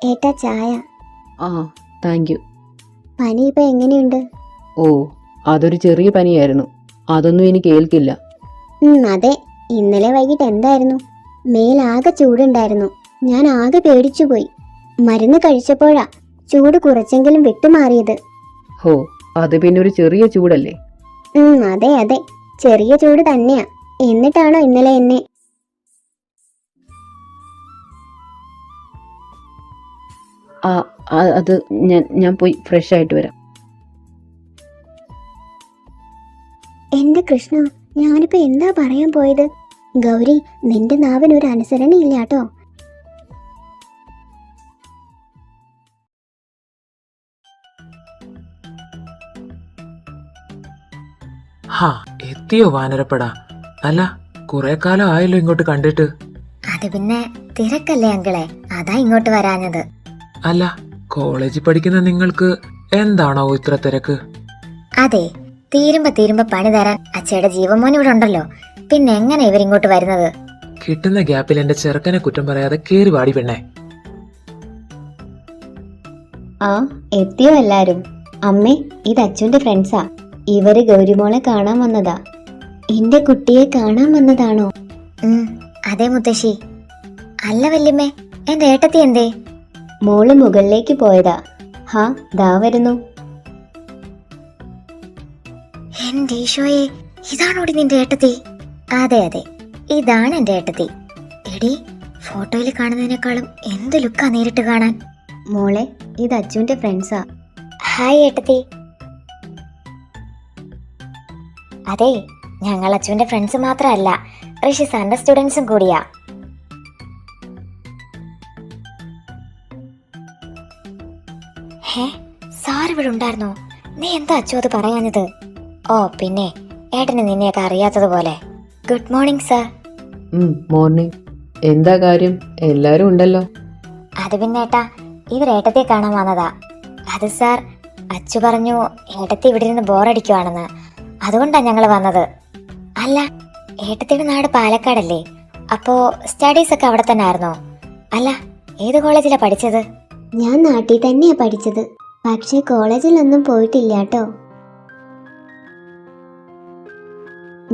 ഏട്ടാ ചായ. ആ താങ്ക് യു. പനി ഇപ്പൊ എങ്ങനെയുണ്ട്? ഓ, അതൊരു ചെറിയ പനിയായിരുന്നു. അതൊന്നും എനിക്ക് ഏൽക്കില്ല. അതെ. ഇന്നലെ വൈകിട്ട് എന്തായിരുന്നു? മേലാകെ ചൂടുണ്ടായിരുന്നു. ഞാൻ ആകെ പേടിച്ചുപോയി. മരുന്ന് കഴിച്ചപ്പോഴാ ചൂട് കുറച്ചെങ്കിലും വിട്ടുമാറിയത്. ഹോ, അത് പിന്നെ ഒരു ചെറിയ ചൂടല്ലേ. അതെ അതെ, ചെറിയ ചൂട് തന്നെയാ. എന്നിട്ടാണോ ഇന്നലെ എന്നെ? ആ അത് ഞാൻ പോയി ഫ്രഷ് ആയിട്ട് വരാം. എന്റെ കൃഷ്ണ, ഞാനിപ്പോ എന്താ പറയാൻ പോയത്? ഗൗരി, നിന്റെ നാവിന് ഒരു അനുസരണയില്ല കേട്ടോ. ഹാ, എത്തിയോ വാനരപ്പടാ? അല്ല, കുറെ കാലം ആയല്ലോ ഇങ്ങോട്ട് കണ്ടിട്ട്. അത് പിന്നെ തിരക്കല്ലേ അങ്കിളെ, അതാ ഇങ്ങോട്ട് വരാഞ്ഞത്. അല്ല, കോളേജിൽ പഠിക്കുന്ന നിങ്ങൾക്ക് എന്താണോ ഇത്ര തിരക്ക്? അതെ, തീരുമ്പോ പണി തരാൻ അച്ഛയുടെ ജീവമോൻ ഇവിടെ ഉണ്ടല്ലോ. പിന്നെ എങ്ങനെ ഇവരിങ്ങോട്ട് വരുന്നത്? കിട്ടുന്ന ഗ്യാപ്പിൽ എന്റെ ചെറുക്കനെ കുറ്റം പറയാതെ കേറി വാടി പെണ്ണേ. ആ, എത്തിയോ എല്ലാരും? അമ്മേ, ഇത് അച്ഛന്റെ ഫ്രണ്ട്സാ. ഇവര് ഗൗരിമോളെ കാണാൻ വന്നതാ. എന്റെ കുട്ടിയെ കാണാൻ വന്നതാണോ? അതെ മുത്തശ്ശി. അല്ല വല്യമ്മേ, എന്റെ ഏട്ടത്തി എന്തേ? മോള് മുകളിലേക്ക് പോയതാ. ഹാ, ദാ വരുന്നു. എന്റെ ഈശോയെ, ഇതാണോടി നിന്റെ ഏട്ടത്തി? അതെ അതെ, ഇതാണ് എന്റെ ഏട്ടത്തി. എടി, ഫോട്ടോയിൽ കാണുന്നതിനേക്കാളും എന്ത് ലുക്കാ നേരിട്ട് കാണാൻ. മോളെ, ഇത് അച്ഛന്റെ ഫ്രണ്ട്സാ. ഹായ് ഏട്ടത്തി. അതെ, ഞങ്ങൾ അച്ഛന്റെ ഫ്രണ്ട്സ് മാത്രമല്ല, ഋഷി സാറിന്റെ സ്റ്റുഡൻസും കൂടിയാ. ഹേ, സാർ ഇവിടെ ഉണ്ടായിരുന്നോ? നീ എന്താ അച്ഛൻ അത് പറയാഞ്ഞത്? ഓ പിന്നെ, ഏട്ടന് നിന്നെയൊക്കെ അറിയാത്തതുപോലെ. Good morning sir. മോർണിംഗ്. എന്താ കാര്യം? എല്ലാരും ഉണ്ടല്ലോ. അത് പിന്നെ ഏട്ടാ, ഇവർ ഏട്ടത്തെ കാണാൻ വന്നതാ. അത് സാർ, അച്ചു പറഞ്ഞു ഏട്ടത്തി ഇവിടെ ഇരുന്ന് ബോറടിക്കുവാണെന്ന്. അതുകൊണ്ടാ ഞങ്ങൾ വന്നത്. അല്ല, ഏട്ടത്തിയുടെ നാട് പാലക്കാടല്ലേ? അപ്പോ സ്റ്റഡീസ് ഒക്കെ അവിടെ തന്നെ ആയിരുന്നോ? അല്ല, ഏത് കോളേജിലാ പഠിച്ചത്? ഞാൻ നാട്ടിൽ തന്നെയാ പഠിച്ചത്. പക്ഷേ കോളേജിലൊന്നും പോയിട്ടില്ല കേട്ടോ.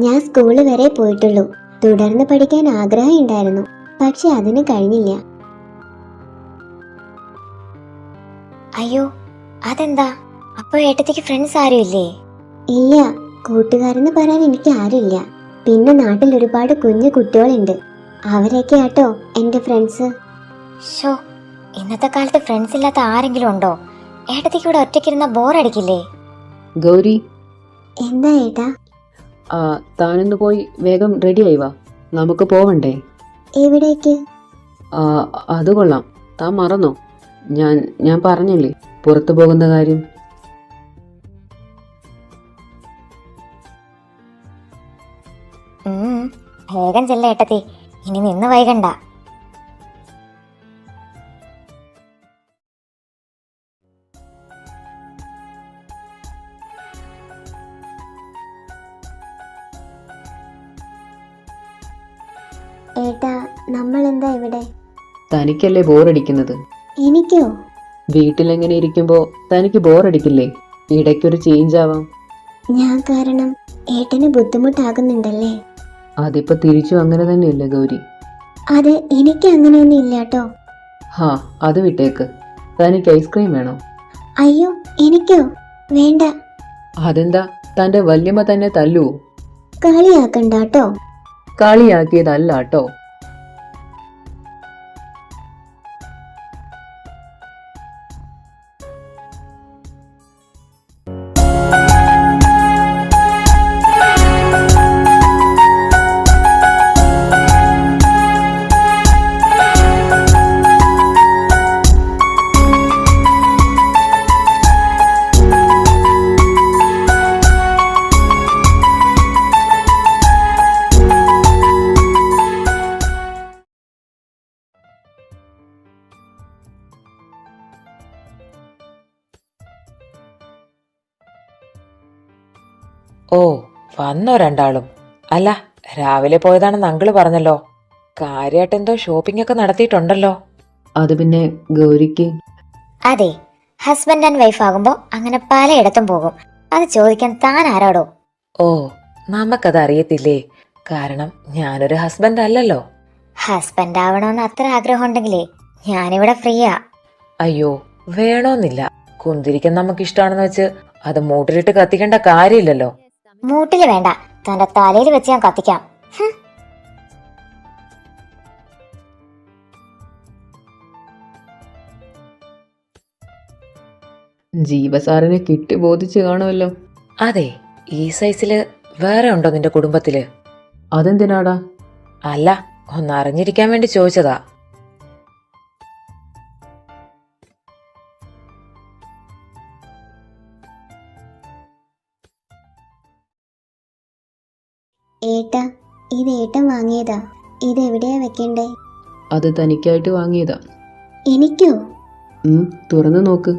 ഞാൻ സ്കൂള് വരെ പോയിട്ടുള്ളൂ. തുടർന്ന് പഠിക്കാൻ ആഗ്രഹം ഉണ്ടായിരുന്നു, പക്ഷെ അതിന് കഴിഞ്ഞില്ല. അയ്യോ, അതെന്താ? അപ്പൊ ഏട്ടത്തിക്ക് ഫ്രണ്ട്സ് ആരും ഇല്ലേ? ഇല്ല, കൂട്ടുകാരെന്ന് പറയാൻ എനിക്ക് ആരുമില്ല. പിന്നെ നാട്ടിൽ ഒരുപാട് കുഞ്ഞു കുട്ടികളുണ്ട്. അവരൊക്കെ ആട്ടോ എന്റെ ഫ്രണ്ട്സ്. ഷോ, ഇന്നത്തെ കാലത്ത് ഫ്രണ്ട്സ് ഇല്ലാത്ത ആരെങ്കിലും ഉണ്ടോ? ഏട്ടത്തിക്ക് ഇവിടെ ഒറ്റയ്ക്കിരുന്ന ബോറടിക്കില്ലേ? ഗൗരി, എന്താ ഏട്ടാ? താനൊന്ന് പോയി വേഗം റെഡി ആയി വാ, നമുക്ക് പോവണ്ടേ? എവിടേക്ക്? അത് കൊള്ളാം, താൻ മറന്നോ? ഞാൻ പറഞ്ഞില്ലേ പുറത്തു പോകുന്ന കാര്യം. വേഗം ചെല്ല ഏട്ടത്തി, ഇനി നിന്ന് വൈകണ്ട. ഏട്ടാ, നമ്മൾ എന്താ ഇവിടെ? തനിക്കല്ലേ ബോറടിക്കുന്നത്? എനിക്കോ? വീട്ടിലെങ്ങനെ ഇരിക്കുമ്പോ തനിക്ക് ബോറടിക്കില്ലേ? ഇടയ്ക്കൊരു ചേഞ്ച് ആവാം. ഞാൻ കാരണം ഏട്ടന് ബുദ്ധിമുട്ടാകുന്നുണ്ടല്ലേ? അതിപ്പോ തിരിച്ചു അങ്ങനെ തന്നെയല്ലേ ഗൗരി? അത് എനിക്ക് അങ്ങനെയൊന്നും ഇല്ല കേട്ടോ. ഹാ, അത് വിട്ടേക്ക്. തനിക്ക് ഐസ്ക്രീം വേണോ? അയ്യോ, എനിക്കോ? വേണ്ട. അതെന്താ, തന്റെ വല്യമ്മ തന്നെ തല്ലുവോ? കളിയാക്കണ്ട കേട്ടോ. കളിയാക്കിയതല്ല കേട്ടോ. ഓ, വന്നോ രണ്ടാളും? അല്ല, രാവിലെ പോയതാണെന്ന് അങ്കിള് പറഞ്ഞല്ലോ. കാര്യമായിട്ട് എന്തോ ഷോപ്പിംഗ് ഒക്കെ നടത്തിയിട്ടുണ്ടല്ലോ. അത് പിന്നെ ഗൗരിക്ക് അതെ, ഹസ്ബൻഡ് ആൻഡ് വൈഫ് ആകുമ്പോൾ അങ്ങനെ പലയിടത്തും പോകും. അത് ചോദിക്കാൻ താൻ ആരാടോ? ഓ, നമുക്കത് അറിയത്തില്ലേ? കാരണം ഞാനൊരു ഹസ്ബൻഡ് അല്ലല്ലോ. ഹസ്ബൻഡ് ആവണമെന്ന് അത്ര ആഗ്രഹം ഉണ്ടെങ്കിലേ ഞാനിവിടെ ഫ്രീയാ. അയ്യോ, വേണോന്നില്ല. കുന്തിരിക്കാൻ നമുക്ക് ഇഷ്ടമാണെന്ന് വെച്ച് അത് മൂട്ടിലിട്ട് കത്തിക്കേണ്ട കാര്യമില്ലല്ലോ. മൂട്ടില് വേണ്ട, തന്റെ തലയിൽ വെച്ച് ഞാൻ കത്തിക്കാം. ഹും. ജീവസാറിനെ കിട്ടി ബോധിച്ച് കാണുമല്ലോ. അതെ, ഈ സൈസില് വേറെ ഉണ്ടോ നിന്റെ കുടുംബത്തില്? അതെന്തിനാടാ? അല്ല, ഒന്ന് അറിഞ്ഞിരിക്കാൻ വേണ്ടി ചോദിച്ചതാ. ഏട്ടാ, ഇത് ഏട്ടൻ വാങ്ങിയതാ. ഇത് എവിടെയാ വെക്കണ്ടേ? അത് തനിക്കായിട്ട് വാങ്ങിയതാ. എനിക്കോ? തുറന്നു നോക്ക്.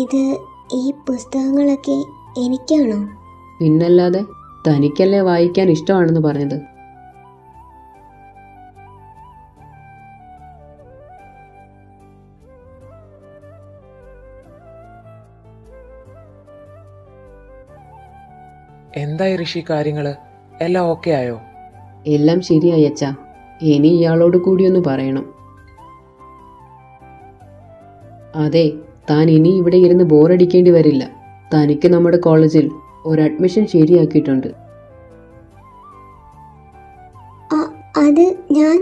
ഇത് ഈ പുസ്തകങ്ങളൊക്കെ എനിക്കാണോ? പിന്നല്ലാതെ, തനിക്കല്ലേ വായിക്കാൻ ഇഷ്ടമാണെന്ന് പറഞ്ഞത്. എന്തായി ഋഷി കാര്യങ്ങള്? എല്ലാം ഓക്കെ ആയോ? എല്ലാം ശരിയായി അച്ഛാ. ഇനി ഇയാളോട് കൂടി ഒന്ന് പറയണം. അതെ, താൻ ഇനി ഇവിടെ ഇരുന്ന് ബോറടിക്കേണ്ടി വരില്ല. തനിക്ക് നമ്മുടെ കോളേജിൽ ഒരു അഡ്മിഷൻ ശരിയാക്കിയിട്ടുണ്ട്. അത് ഞാൻ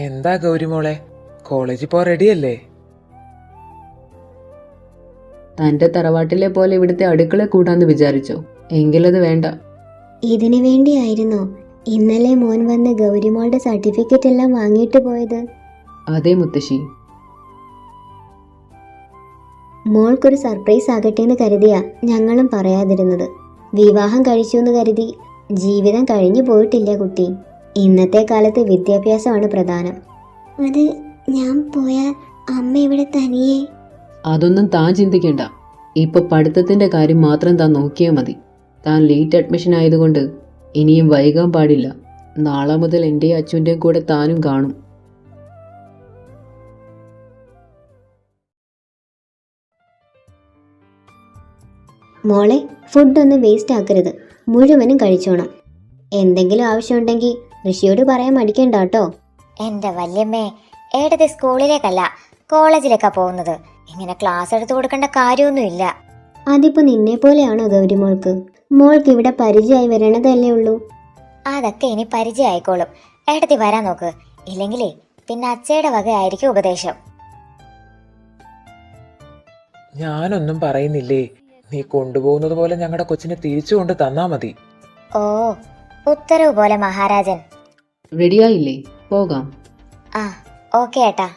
എന്താ ഗൗരിമോളെ, കോളേജിൽ പോ റെഡിയല്ലേ? തന്റെ തറവാട്ടിലെ പോലെ ഇവിടുത്തെ അടുക്കള കൂടാന്ന് വിചാരിച്ചോ? എങ്കിലത് വേണ്ട. ഇതിനു വേണ്ടിയായിരുന്നോ ഇന്നലെ മോൻ വന്ന് ഗൗരിമോളുടെ സർട്ടിഫിക്കറ്റ് എല്ലാം വാങ്ങിയിട്ട് പോയത്? അതേ മുത്തശ്ശി. മോൾക്കൊരു സർപ്രൈസ് ആകട്ടെ എന്ന് കരുതിയാ ഞങ്ങളും പറയാതിരുന്നത്. വിവാഹം കഴിച്ചു എന്ന് കരുതി ജീവിതം കഴിഞ്ഞു പോയിട്ടില്ല കുട്ടി. ഇന്നത്തെ കാലത്ത് വിദ്യാഭ്യാസമാണ് പ്രധാനം. അത് ഞാൻ പോയാൽ അമ്മ ഇവിടെ തനിയെ. അതൊന്നും താൻ ചിന്തിക്കേണ്ട. ഇപ്പൊ പഠിത്തത്തിന്റെ കാര്യം മാത്രം താൻ നോക്കിയാൽ മതി. താൻ ലേറ്റ് അഡ്മിഷൻ ആയതുകൊണ്ട് ഇനിയും വൈകാൻ പാടില്ല. നാളെ മുതൽ എൻ്റെയും അച്ഛൻ്റെയും കൂടെ താനും കാണും. മോളെ, ഫുഡൊന്നും വേസ്റ്റ് ആക്കരുത്. മുഴുവനും കഴിച്ചോണം. എന്തെങ്കിലും ആവശ്യമുണ്ടെങ്കിൽ ഋഷിയോട് പറയാൻ മടിക്കണ്ട കേട്ടോ. എന്റെ വല്യമ്മേ, ഏടത്തെ സ്കൂളിലേക്കല്ല കോളേജിലേക്കാ പോകുന്നത്. ഇങ്ങനെ ക്ലാസ് എടുത്തു കൊടുക്കേണ്ട കാര്യമൊന്നുമില്ല. അതിപ്പോ നിന്നെ പോലെയാണോ ഗൗരിമോൾക്ക്? മോൾക്ക് ഇവിടെ പരിചയമായി വരണതല്ലേ ഉള്ളൂ. അതൊക്കെ ഇനി പരിചയമായിക്കോളും. ഏട്ടത്തി വരാൻ നോക്ക്. ഇല്ലെങ്കിലേ പിന്നെ അച്ഛയുടെ വകയായിരിക്കും ഉപദേശം. ഞാനൊന്നും പറയുന്നില്ലേ, നീ കൊണ്ടുപോകുന്നത് പോലെ ഞങ്ങളുടെ കൊച്ചിനെ തിരിച്ചു കൊണ്ട് തന്നാ മതി. ഓ, ഉത്തരവ് പോലെ മഹാരാജൻ. റെഡിയായില്ലേ? പോകാം. ആ, ഓക്കെ ഏട്ടാ.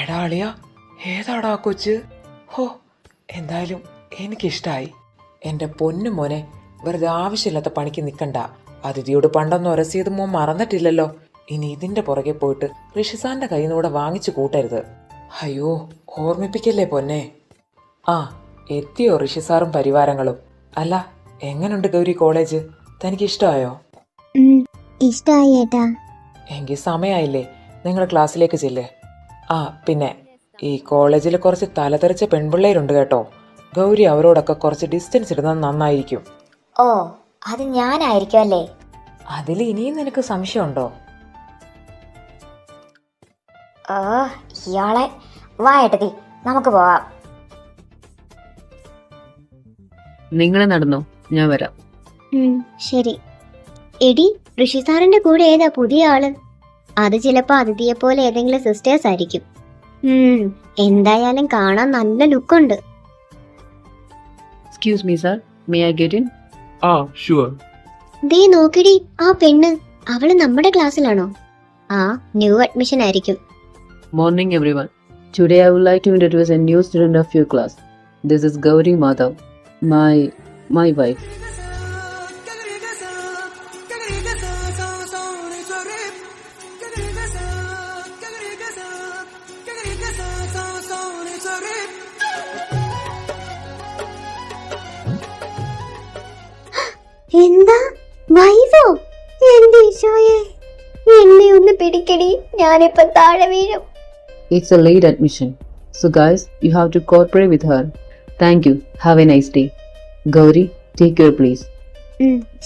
എടാ അളിയ, ഏതാടാ കൊച്ച്? ഹോ, എന്തായാലും എനിക്കിഷ്ടായി. എന്റെ പൊന്നു മോനെ, വെറുതെ ആവശ്യമില്ലാത്ത പണിക്ക് നിൽക്കണ്ട. അതിഥിയോട് പണ്ടൊന്നും ഉരസിയത് മോൻ മറന്നിട്ടില്ലല്ലോ. ഇനി ഇതിന്റെ പുറകെ പോയിട്ട് ഋഷിസാറിന്റെ കയ്യിൽ നിന്ന് കൂടെ വാങ്ങിച്ചു കൂട്ടരുത്. അയ്യോ, ഓർമ്മിപ്പിക്കല്ലേ പൊന്നെ. ആ, എത്തിയോ ഋഷിസാറും പരിവാരങ്ങളും? അല്ല, എങ്ങനുണ്ട് ഗൗരി കോളേജ്? തനിക്ക് ഇഷ്ടമായോ? ഇഷ്ടായി ഏട്ടാ. എങ്കിൽ സമയമായില്ലേ, നിങ്ങൾ ക്ലാസ്സിലേക്ക് ചെല്ലേ. ആ പിന്നെ, ഈ കോളേജിൽ കുറച്ച് തലതെറിച്ച പെൺപിള്ളേരുണ്ട് കേട്ടോ. ഗൗരി അവരോടൊക്കെ കുറച്ച് ഡിസ്റ്റൻസ് ഇടുന്നത് നന്നായിരിക്കും. ഓ, അത് ഞാനായിരിക്കും അല്ലേ? അതിൽ ഇനിയും നിനക്ക് സംശയമുണ്ടോ? ഓ, ഇയാളെ. വാ ഏട്ടത്തി, നമുക്ക് പോവാം. നിങ്ങൾ നടന്നോ, ഞാൻ വരാം. ശരി. എടി, ഋഷി സാറിന്റെ കൂടെ ഏതാ പുതിയ ആള്? അത് ചിലപ്പോ അതിഥിയെ പോലെ ഏതെങ്കിലും സിസ്റ്റേഴ്സ് ആയിരിക്കും. എന്തായാലും കാണാൻ നല്ല ലുക്കുണ്ട്. Excuse me sir, may I get in? Sure. ദേ നോക്കിടി, ആ പെണ്ണ്. അവള് നമ്മുടെ ക്ലാസ്സിലാണോ? ആ, ന്യൂ അഡ്മിഷൻ ആയിരിക്കും. Morning everyone. Today I would like to introduce a new student of your class. This is Gauri Madhav, my wife. ഞാനിപ്പം താഴെ വീഴും. It's a late admission. So guys, you have to cooperate with her. Thank you. Have a nice day. Gauri, take care please.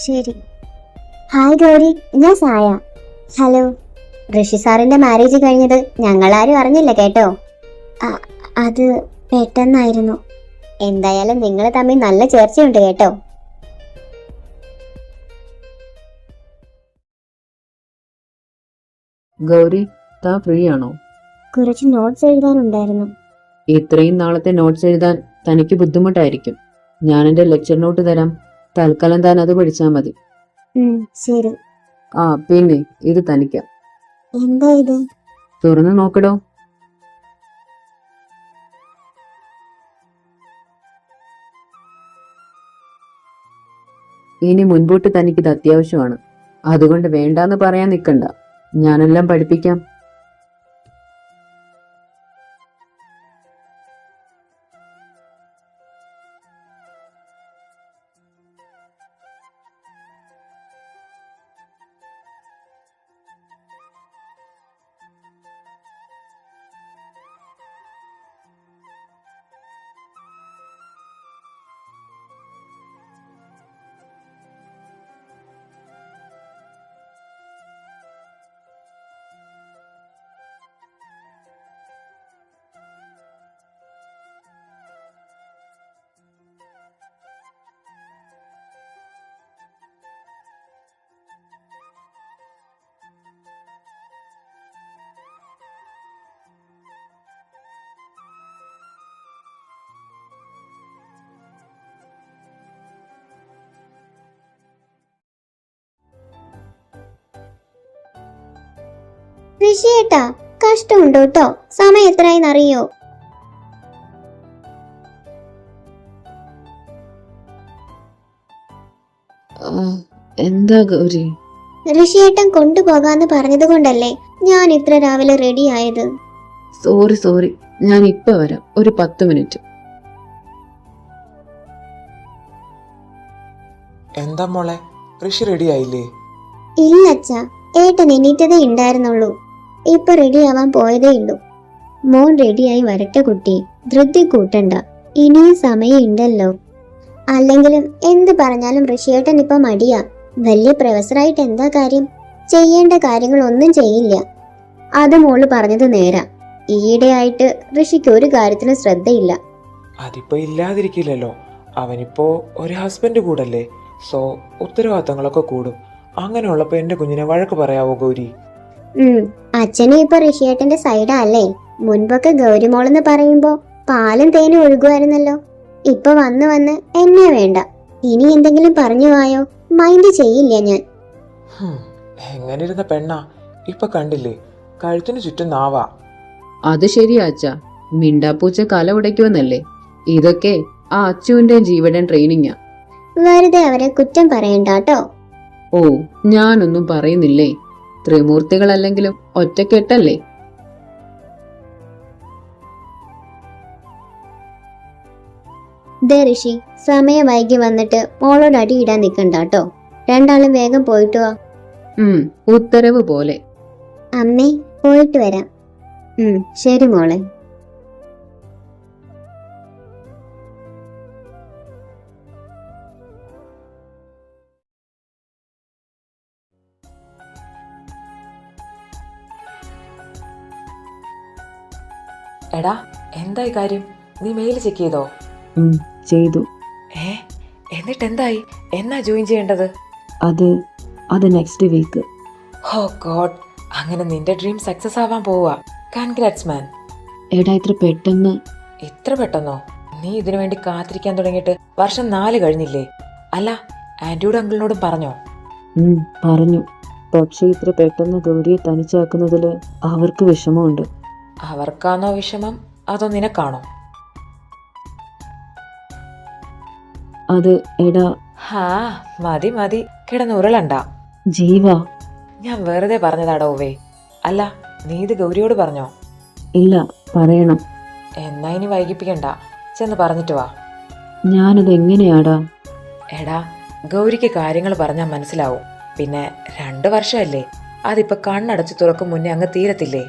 ശരി. Hi Gauri, ഞാൻ സായ. Hello. ഋഷി സാറിന്റെ marriage കഴിഞ്ഞത് ഞങ്ങളാരും അറിഞ്ഞില്ല കേട്ടോ. അത് പെട്ടെന്നായിരുന്നു. എന്തായാലും നിങ്ങൾ തമ്മിൽ നല്ല ചേർച്ചയുണ്ട് കേട്ടോ. ഗൗരി, താൻ ഫ്രീ ആണോ? കുറച്ച് നോട്ട്സ് എഴുതാനുണ്ടായിരുന്നു. ഇത്രയും നാളത്തെ നോട്ട്സ് എഴുതാൻ തനിക്ക് ബുദ്ധിമുട്ടായിരിക്കും. ഞാൻ എൻ്റെ ലെക്ചർ നോട്ട് തരാം. തൽക്കാലം താൻ അത് പഠിച്ചാൽ മതി. ശരി. പിന്നെ ഇത് തനിക്ക. എന്താ ഇത്? തുറന്നു നോക്കടോ. ഇനി മുൻപോട്ട് തനിക്കിത് അത്യാവശ്യമാണ്. അതുകൊണ്ട് വേണ്ടാന്ന് പറയാൻ നിൽക്കണ്ട. ഞാനെല്ലാം പഠിപ്പിക്കാം. ഋഷിയേട്ടാ, കഷ്ടമുണ്ടോ കേട്ടോ. സമയം എത്രയെന്നറിയോ? എന്താ ഗൗരി? ഋഷിയേട്ടൻ കൊണ്ടുപോകാന്ന് പറഞ്ഞത് കൊണ്ടല്ലേ ഞാൻ ഇത്ര രാവിലെ റെഡി ആയത്. സോറി, ഞാൻ ഇപ്പൊ വരാം. ഒരു 10 മിനിറ്റ്. എന്താ മോളെ, ഋഷി റെഡി ആയില്ലേ? ഇല്ലച്ചാ, ഏട്ടൻ എണീറ്റതേ ഉണ്ടായിരുന്നുള്ളൂ. ഇപ്പൊ റെഡി ആവാൻ പോയതേ ഉള്ളൂ. മോൻ റെഡിയായി വരട്ടെ കുട്ടി, ധൃതി കൂട്ടണ്ട. ഇനിയും സമയം ഉണ്ടല്ലോ. അല്ലെങ്കിലും എന്ത് പറഞ്ഞാലും ഋഷിയേട്ടൻ ഇപ്പൊ മടിയാ. വലിയ പ്രൊഫസറായിട്ട് എന്താ കാര്യം? ചെയ്യേണ്ട കാര്യങ്ങളൊന്നും ചെയ്യില്ല. അത് മോള് പറഞ്ഞത് നേരാ. ഈയിടെയായിട്ട് ഋഷിക്ക് ഒരു കാര്യത്തിനും ശ്രദ്ധയില്ല. അതിപ്പോ ഇല്ലാതിരിക്കില്ലല്ലോ. അവനിപ്പോ ഒരു ഹസ്ബൻഡ് കൂടല്ലേ. സോ ഉത്തരവാദിത്തങ്ങളൊക്കെ കൂടും. അങ്ങനെയുള്ളപ്പോ എന്റെ കുഞ്ഞിനെ വഴക്ക് പറയാവോ ഗൗരി? അച്ഛനും ഇപ്പൊ ഋഷിയേട്ടന്റെ സൈഡാ അല്ലേ? മുൻപൊക്കെ ഗൗരിമോളെന്ന് പറയുമ്പോ പാലും തേനും ഒഴുകുമായിരുന്നല്ലോ. ഇപ്പൊ വന്ന് വന്ന് എന്നെ വേണ്ട. ഇനി എന്തെങ്കിലും പറഞ്ഞു വായോ, മൈൻഡ് ചെയ്യില്ല ഞാൻ. എങ്ങനെ ഇരുന്ന പെണ്ണാ, ഇപ്പൊ കണ്ടില്ലേ, കഴുത്തിന് ചുറ്റും നാവാ. അത് ശരിയാ അച്ഛാ. മിണ്ടാപ്പൂച്ച കല ഉടയ്ക്കുമെന്നല്ലേ. ഇതൊക്കെ ആ അച്ചുവിന്റെ ജീവടൻ ട്രെയിനിങ്ങാ. വെറുതെ അവരെ കുറ്റം പറയണ്ടാട്ടോ. ഓ, ഞാനൊന്നും പറയുന്നില്ലേ. ത്രിമൂർത്തികളല്ലെങ്കിലും ഒറ്റക്കെട്ടല്ലേ. ദേ ഋഷി, സമയം വൈകി വന്നിട്ട് മോളോട് അടിയിടാൻ നിൽക്കണ്ടാട്ടോ. രണ്ടാളും വേഗം പോയിട്ട് വാ. ഉത്തരവ് പോലെ. അമ്മേ, പോയിട്ട് വരാം. ശരി മോളെ. എടാ, എന്തായി കാര്യം? നീ മെയിൽ ചെക്ക് ചെയ്തോ? ചെയ്തു. എന്നിട്ട് എന്തായി? എന്നാ ജോയിൻ ചെയ്യേണ്ടത്? അത് നെക്സ്റ്റ് വീക്ക്. ഓ ഗോഡ്, അങ്ങനെ നിന്റെ ഡ്രീം സക്സസ് ആവാൻ പോവാ. കൺഗ്രാറ്റ്സ് മാൻ. എടാ, ഇത്ര പെട്ടെന്നോ? നീ ഇതിനു വേണ്ടി കാത്തിരിക്കാൻ തുടങ്ങിയിട്ട് വർഷം 4 കഴിഞ്ഞില്ലേ? അല്ല, ആന്റിയോട് അങ്കിളിനോടും പറഞ്ഞോ? പറഞ്ഞു. പക്ഷെ ഇത്ര പെട്ടെന്ന് ഗൗരിയെ തനിച്ചാക്കുന്നതില് അവർക്ക് വിഷമമുണ്ട്. അവർക്കാണോ വിഷമം, അതോ നിനക്കാണോ? അത് എടാ. മതി കിടന്നുരുളണ്ട. ജീവ, ഞാൻ വെറുതെ പറഞ്ഞതാടാ ഉവേ. അല്ല, നീ ഇത് ഗൗരിയോട് പറഞ്ഞോ? ഇല്ല, പറയണം. എന്നാ ഇനി വൈകിപ്പിക്കണ്ട, ചെന്ന് പറഞ്ഞിട്ട് വാ. ഞാനത് എങ്ങനെയാടാ? എടാ, ഗൗരിക്ക് കാര്യങ്ങൾ പറഞ്ഞാൽ മനസ്സിലാവും. പിന്നെ 2 വർഷമല്ലേ, അതിപ്പോ കണ്ണടച്ച് തുറക്കും മുന്നേ അങ്ങ് തീരത്തില്ലേ?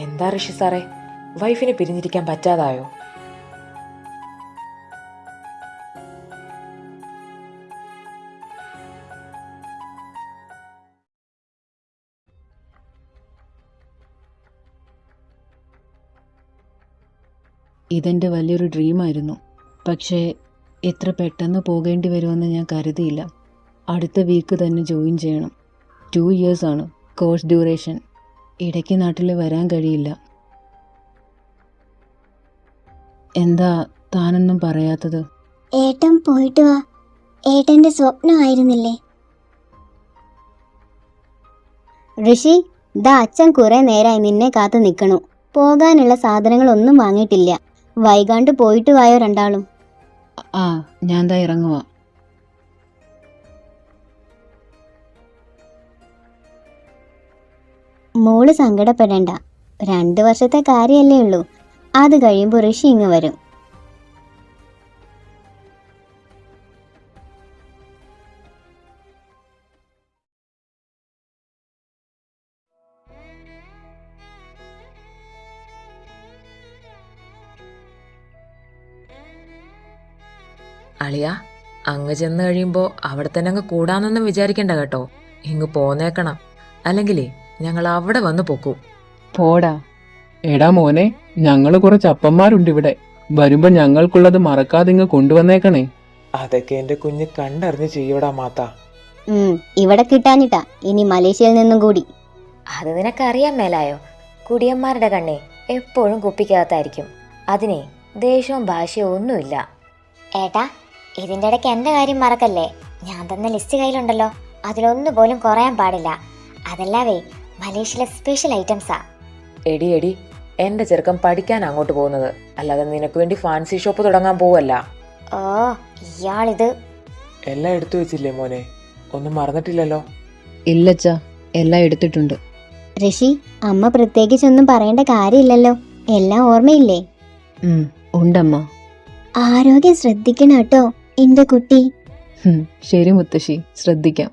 എന്താ ഋഷി സാറേ, വൈഫിനെ പിരിഞ്ഞിരിക്കാൻ പറ്റാതായോ? ഇതെൻ്റെ വലിയൊരു ഡ്രീമായിരുന്നു. പക്ഷേ ഇത്ര പെട്ടെന്ന് പോകേണ്ടി വരുമെന്ന് ഞാൻ കരുതിയില്ല. അടുത്ത വീക്ക് തന്നെ ജോയിൻ ചെയ്യണം. 2 years ആണ് കോഴ്സ് ഡ്യൂറേഷൻ. ഇടയ്ക്ക് നാട്ടിൽ വരാൻ കഴിയില്ല. എന്താ താനൊന്നും പറയാത്തത്? ഏട്ടൻ പോയിട്ട് വാ. ഏട്ടന്റെ സ്വപ്നമായിരുന്നില്ലേ? ഋഷി, ദാ അച്ഛൻ കുറെ നേരായി നിന്നെ കാത്തു നിൽക്കണു. പോകാനുള്ള സാധനങ്ങളൊന്നും വാങ്ങിയിട്ടില്ല. വൈകാണ്ട് പോയിട്ട് വായോ രണ്ടാളും. ആ, ഞാൻ ദാ ഇറങ്ങുക. മോള് സങ്കടപ്പെടണ്ട. 2 വർഷത്തെ കാര്യമല്ലേ ഉള്ളൂ. അത് കഴിയുമ്പോൾ ഋഷി ഇങ്ങ് വരും. അളിയ, അങ്ങ് ചെന്ന് കഴിയുമ്പോൾ അവിടെ തന്നെ അങ്ങ് കൂടാന്നൊന്നും വിചാരിക്കണ്ട കേട്ടോ. ഇങ്ങ് പോന്നേക്കണം, അല്ലെങ്കിലേ ഞങ്ങൾ അവിടെ വന്ന് പൊക്കും. പോടാ. എടാ മോനെ, ഞങ്ങള് കുറച്ച് അപ്പന്മാരുണ്ട് ഇവിടെ. വരുമ്പോ ഞങ്ങൾക്കുള്ളത് മറക്കാതെ ഇങ്ങ് കൊണ്ടുവന്നേക്കണേ. അതൊക്കെ എന്റെ കുഞ്ഞ് കണ്ടറിഞ്ഞ് ചെയ്യടാ മാത്ത. ഇവിടെ കിട്ടാഞ്ഞിട്ടാ, ഇനി മലേഷ്യയിൽ നിന്നും കൂടി. അത് നിനക്കറിയാൻ മേലായോ? കുടിയന്മാരുടെ കണ്ണേ എപ്പോഴും കുപ്പിക്കകത്തായിരിക്കും. അതിനെ ദേഷ്യവും ഭാഷയും ഒന്നുമില്ല. ഏട്ടാ, ഇതിൻ്റെ ഇടയ്ക്ക് എൻ്റെ കാര്യം മറക്കല്ലേ. ഞാൻ തന്ന ലിസ്റ്റ് കയ്യിലുണ്ടല്ലോ, അതിലൊന്നുപോലും കുറയാൻ പാടില്ല. അതെല്ലാവേ മലേഷ്യയിലെ സ്പെഷ്യൽ ഐറ്റംസാ. എടി എടി, എന്റെ ചെറുക്കൻ പഠിക്കാൻ അങ്ങോട്ട് പോകുന്നത്, അല്ലാതെ നിനക്ക് വേണ്ടി ഫാൻസി ഷോപ്പ് തുടങ്ങാൻ പോവല്ല. ഓ, ഇയാളിത്. എല്ലാം എടുത്തു വെച്ചില്ലേ മോനെ? ഒന്നും മറന്നിട്ടില്ലല്ലോ? ഇല്ലച്ചാ, എല്ലാം എടുത്തിട്ടുണ്ട്. ഋഷി, അമ്മ പ്രത്യേകിച്ചൊന്നും പറയേണ്ട കാര്യമില്ലല്ലോ. എല്ലാം ഓർമ്മയില്ലേ? ഉണ്ടമ്മ. ആരോഗ്യം ശ്രദ്ധിക്കണം കേട്ടോ എന്റെ കുട്ടി. ശരി മുത്തശ്ശി, ശ്രദ്ധിക്കാം.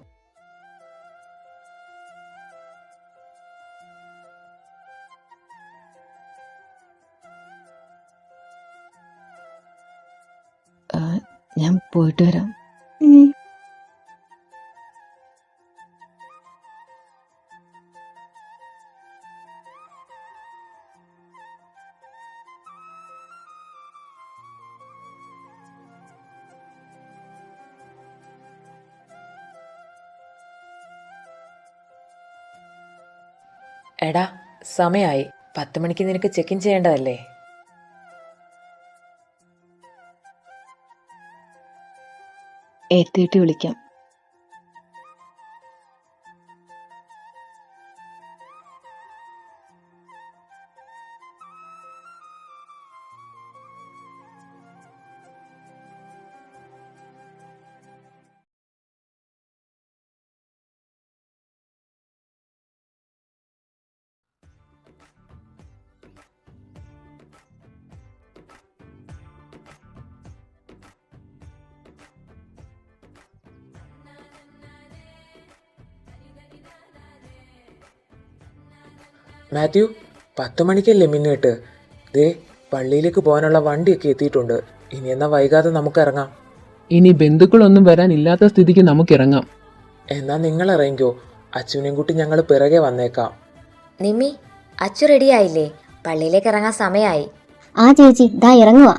ഞാൻ പോയിട്ട് വരാം. എടാ, സമയമായി. 10 മണിക്ക് നിനക്ക് ചെക്ക് ഇൻ ചെയ്യേണ്ടതല്ലേ? എത്തിയിട്ട് വിളിക്കാം. മാത്യു, 10 മണിക്കല്ലേ മിന്നിട്ട്? ദേ, പള്ളിയിലേക്ക് പോകാനുള്ള വണ്ടിയൊക്കെ എത്തിയിട്ടുണ്ട്. ഇനി എന്നാ വൈകാതെ നമുക്ക് ഇറങ്ങാം. ഇനി ബന്ധുക്കളൊന്നും വരാനില്ലാത്ത സ്ഥിതിക്ക് നമുക്കിറങ്ങാം. എന്നാ നിങ്ങൾ ഇറങ്ങിക്കോ. അച്ഛനെയും കൂട്ടി ഞങ്ങൾ പിറകെ വന്നേക്കാം. നിമ്മി, അച്ചു റെഡിയായില്ലേ? പള്ളിയിലേക്ക് ഇറങ്ങാൻ സമയമായി. ആ ചേച്ചി, ദാ ഇറങ്ങുവാ.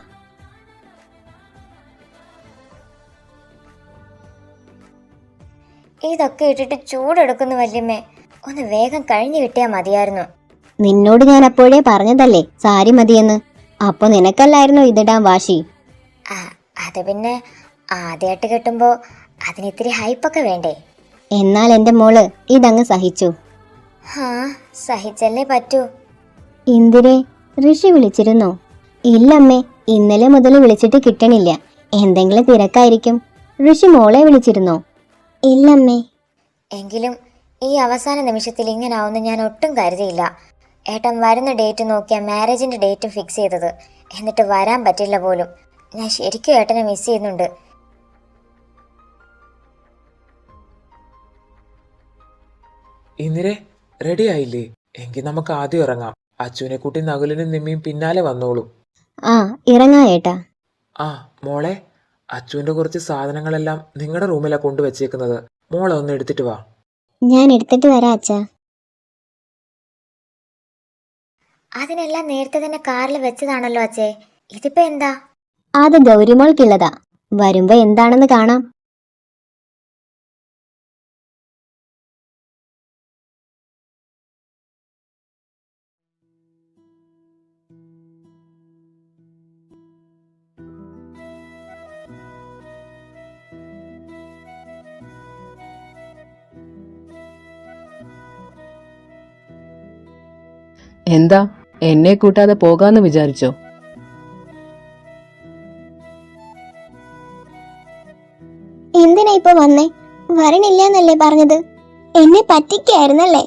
ഇതൊക്കെ ഇട്ടിട്ട് ചൂടെടുക്കുന്നു വല്യമ്മേ. ഒന്ന് വേഗം കഴിഞ്ഞു കിട്ടിയാൽ മതിയായിരുന്നു. നിന്നോട് ഞാൻ അപ്പോഴേ പറഞ്ഞതല്ലേ സാരി മതിയെന്ന്. അപ്പൊ നിനക്കല്ലായിരുന്നോ ഇതിടാൻ വാശി? അത് പിന്നെ ആദ്യമായിട്ട് കെട്ടുമ്പോ അതിനിത്തിരി ഹൈപ്പൊക്കെ വേണ്ടേ? എന്നാൽ എന്റെ മോള് ഇതങ്ങ് സഹിച്ചു. സഹിച്ചല്ലേ പറ്റൂ. ഇന്ദിരെ, ഋഷി വിളിച്ചിരുന്നോ? ഇല്ലമ്മേ, ഇന്നലെ മുതൽ വിളിച്ചിട്ട് കിട്ടണില്ല. എന്തെങ്കിലും തിരക്കായിരിക്കും. ഋഷി മോളെ വിളിച്ചിരുന്നോ? ഇല്ലമ്മേ. എങ്കിലും ഈ അവസാന നിമിഷത്തിൽ ഇങ്ങനാവുന്ന ഞാൻ ഒട്ടും കരുതിയില്ല. ഏട്ടൻ വരുന്ന ഡേറ്റ് നോക്കിയാൽ മാരേജിന്റെ ഡേറ്റും ഫിക്സ് ചെയ്തത്. എന്നിട്ട് വരാൻ പറ്റില്ല പോലും. ഞാൻ ശരിക്കും ഏട്ടനെ മിസ് ചെയ്യുന്നുണ്ട്. ഇന്ദിരെ റെഡി ആയില്ലേ? എങ്കിൽ നമുക്ക് ആദ്യം ഇറങ്ങാം. അച്ചുവിനെ കൂട്ടി നകുലിനും നിമ്മിയും പിന്നാലെ വന്നോളും. ആ ഇറങ്ങാ ഏട്ടാ. ആ മോളെ, അച്ചുവിന്റെ കുറച്ച് സാധനങ്ങളെല്ലാം നിങ്ങളുടെ റൂമിലാണ് കൊണ്ടുവച്ചേക്കുന്നത്. മോളെ ഒന്ന് എടുത്തിട്ട് വാ. ഞാൻ എടുത്തിട്ട് വരാം അച്ഛാ. അതിനെല്ലാം നേരത്തെ തന്നെ കാറിൽ വെച്ചതാണല്ലോ അച്ഛേ. ഇതിപ്പോ എന്താ? അത് ഗൗരിമോൾക്കുള്ളതാ. വരുമ്പോ എന്താണെന്ന് കാണാം. എന്താ എന്നെ കൂട്ടാതെ പോകാന്ന് വിചാരിച്ചോ? എന്തിനാ ഇപ്പൊ വന്നേ? വരണില്ലെന്നല്ലേ പറഞ്ഞത്? എന്നെ പറ്റിക്കായിരുന്നല്ലേ?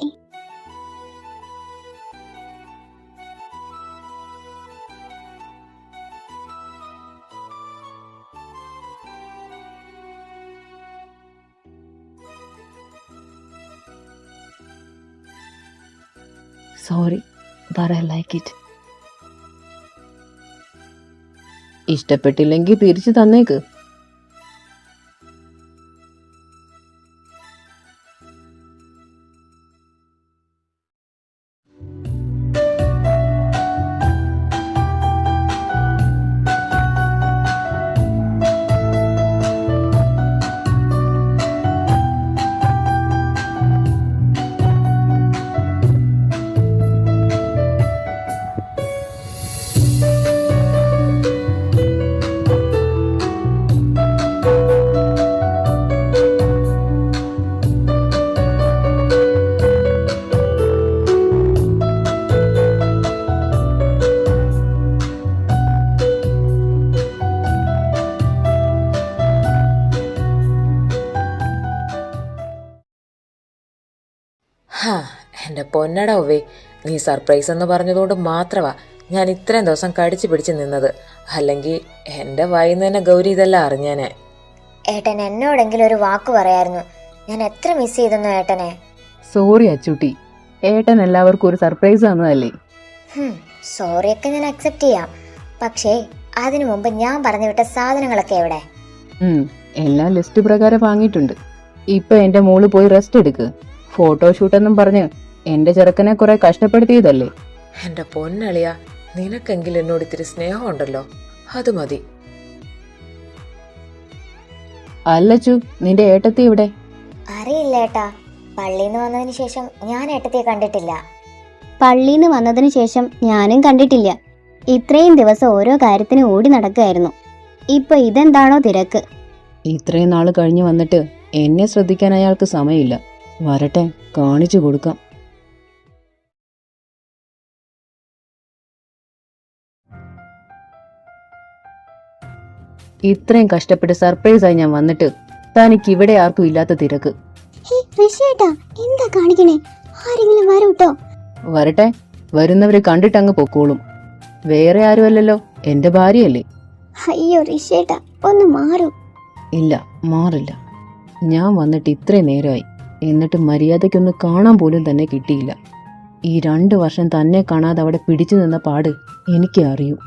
Sorry, but I like it. ഇഷ്ടപ്പെട്ടില്ലെങ്കിൽ തിരിച്ചു തന്നേക്ക്. ഹാ, എൻ്റെ പൊന്നടവേ, നീ സർപ്രൈസ് എന്ന് പറഞ്ഞതുകൊണ്ട് മാത്രമാ ഞാൻ ഇത്രയും ദിവസം കടിച്ചു പിടിച്ച് നിന്നത്. അല്ലെങ്കിൽ എൻ്റെ വായിന്ന് തന്നെ ഗൗരി ഇതെല്ലാം അറിഞ്ഞേനെ. ഏട്ടൻ എന്നോടെങ്കിലും ഒരു വാക്ക് പറയായിരുന്നു. ഞാൻ എത്ര മിസ് ചെയ്തെന്നു ഏട്ടനെ. സോറി അച്ചുട്ടി, ഏട്ടൻ എല്ലാവർക്കും ഒരു സർപ്രൈസ് തന്നതല്ലേ. സോറിയൊക്കെ ഞാൻ അക്സെപ്റ്റ് ചെയ്യാം. പക്ഷേ അതിനു മുമ്പ് ഞാൻ പറഞ്ഞു വിട്ട സാധനങ്ങളൊക്കെ എവിടെ? എല്ലാം ലിസ്റ്റ് പ്രകാരം വാങ്ങിയിട്ടുണ്ട്. ഇപ്പൊ എന്റെ മോള് പോയി റെസ്റ്റ് എടുക്ക്. ഫോട്ടോഷൂട്ടെന്നും പറഞ്ഞ് എന്റെ ചെറുക്കനെ കുറെ കഷ്ടപ്പെടുത്തിയതല്ലേ. എൻ്റെ പൊന്നളിയ, നിനക്കെങ്കിലും എന്നോട് ഇത്തിരി സ്നേഹമുണ്ടല്ലോ, അത് മതി. അല്ലച്ചു, നിന്റെ ഏട്ടത്തി ഇവിടെ? അറിയില്ല ഏട്ടാ. പള്ളിന്ന് വന്നതിന് ശേഷം ഞാൻ ഏട്ടത്തിയെ കണ്ടിട്ടില്ല. പള്ളിന്ന് വന്നതിന് ശേഷം ഞാനും കണ്ടിട്ടില്ല. ഇത്രയും ദിവസം ഓരോ കാര്യത്തിന് ഓടി നടക്കുകയായിരുന്നു. ഇപ്പൊ ഇതെന്താണോ തിരക്ക്? ഇത്രയും നാള് കഴിഞ്ഞു വന്നിട്ട് എന്നെ ശ്രദ്ധിക്കാൻ അയാൾക്ക് സമയമില്ല. വരട്ടെ, കാണിച്ചു കൊടുക്കാം. ഇത്രയും കഷ്ടപ്പെട്ട് സർപ്രൈസായി ഞാൻ വന്നിട്ട് തനിക്ക് ഇവിടെ ആർക്കും ഇല്ലാത്ത തിരക്ക്. എന്താ കാണിക്കണേ? ആരെങ്കിലും വരൂട്ടോ. വരട്ടെ, വരുന്നവര് കണ്ടിട്ടങ്ങ് പൊക്കോളും. വേറെ ആരുമല്ലല്ലോ, എന്റെ ഭാര്യയല്ലേ. അയ്യോ ഋഷേട്ടാ, ഒന്ന് മാറൂ. ഇല്ല, മാറില്ല. ഞാൻ വന്നിട്ട് ഇത്രയും നേരമായി, എന്നിട്ട് മര്യാദയ്ക്കൊന്ന് കാണാൻ പോലും തന്നെ കിട്ടിയില്ല. ഈ 2 വർഷം തന്നെ കാണാതെ അവിടെ പിടിച്ചു നിന്ന പാട് എനിക്ക് അറിയൂ.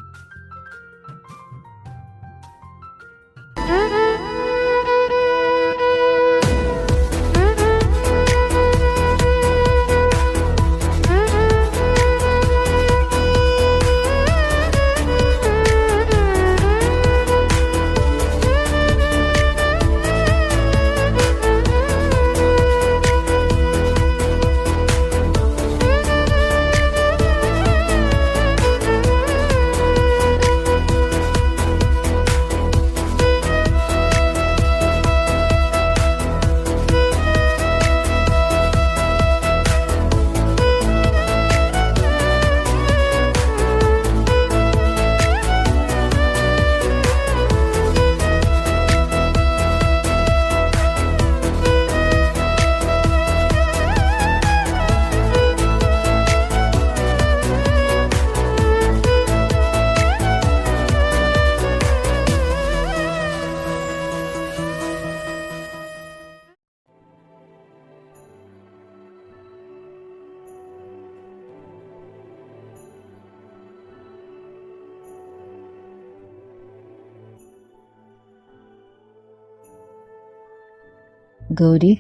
ഗൗരി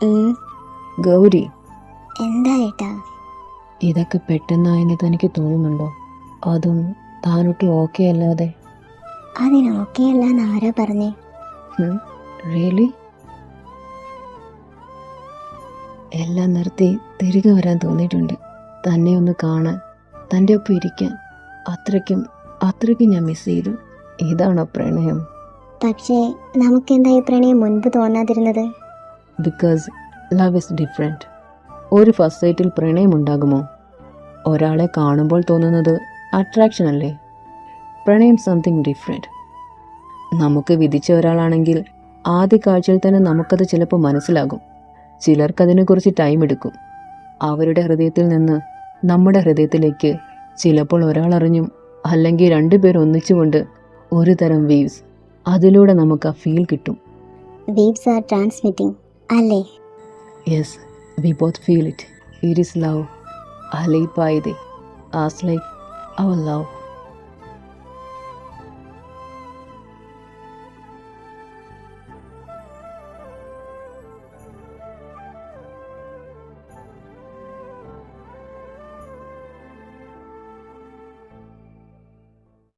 ഉം, ഗൗരി എന്താ ഏട്ടാ? ഇതൊക്കെ പെട്ടെന്നായെന്ന് തനിക്ക് തോന്നുന്നുണ്ടോ? അതും താനൊട്ടും ഓക്കെ അല്ലാതെ. അതിന് ഓക്കെ അല്ലാന്ന് ആരാ പറഞ്ഞേ? റിയലി? എല്ലാം നിർത്തി തിരികെ വരാൻ തോന്നിയിട്ടുണ്ട്. തന്നെ ഒന്ന് കാണാൻ, തൻ്റെ ഒപ്പം ഇരിക്കാൻ. അത്രയ്ക്കും ഞാൻ മിസ് ചെയ്തു. ഇതാണോ പ്രണയം? പക്ഷേ നമുക്കെന്താ ഈ പ്രണയം മുൻപ് തോന്നാതിരുന്നത്? Because love is different. ഒരു ഫസ്റ്റ് സൈറ്റിൽ പ്രണയം ഉണ്ടാകുമോ? ഒരാളെ കാണുമ്പോൾ തോന്നുന്നത് അട്രാക്ഷൻ അല്ലേ? പ്രണയം സംതിങ് ഡിഫറെൻറ്റ്. നമുക്ക് വിധിച്ച ഒരാളാണെങ്കിൽ ആദ്യ കാഴ്ചയിൽ തന്നെ നമുക്കത് ചിലപ്പോൾ മനസ്സിലാകും. ചിലർക്കതിനെക്കുറിച്ച് ടൈം എടുക്കും. അവരുടെ ഹൃദയത്തിൽ നിന്ന് നമ്മുടെ ഹൃദയത്തിലേക്ക് ചിലപ്പോൾ ഒരാൾ അറിഞ്ഞും അല്ലെങ്കിൽ രണ്ടുപേർ ഒന്നിച്ചുകൊണ്ട് ഒരു തരം വേവ്സ്, അതിലൂടെ നമുക്ക് ആ ഫീൽ കിട്ടും. വേവ്സ് ആർ ട്രാൻസ്മിറ്റിംഗ് അല്ലേ? Yes, we both feel it. It is love. അലൈ പായതേ ആസ് ലൈക്ക് അവർ ലവ്.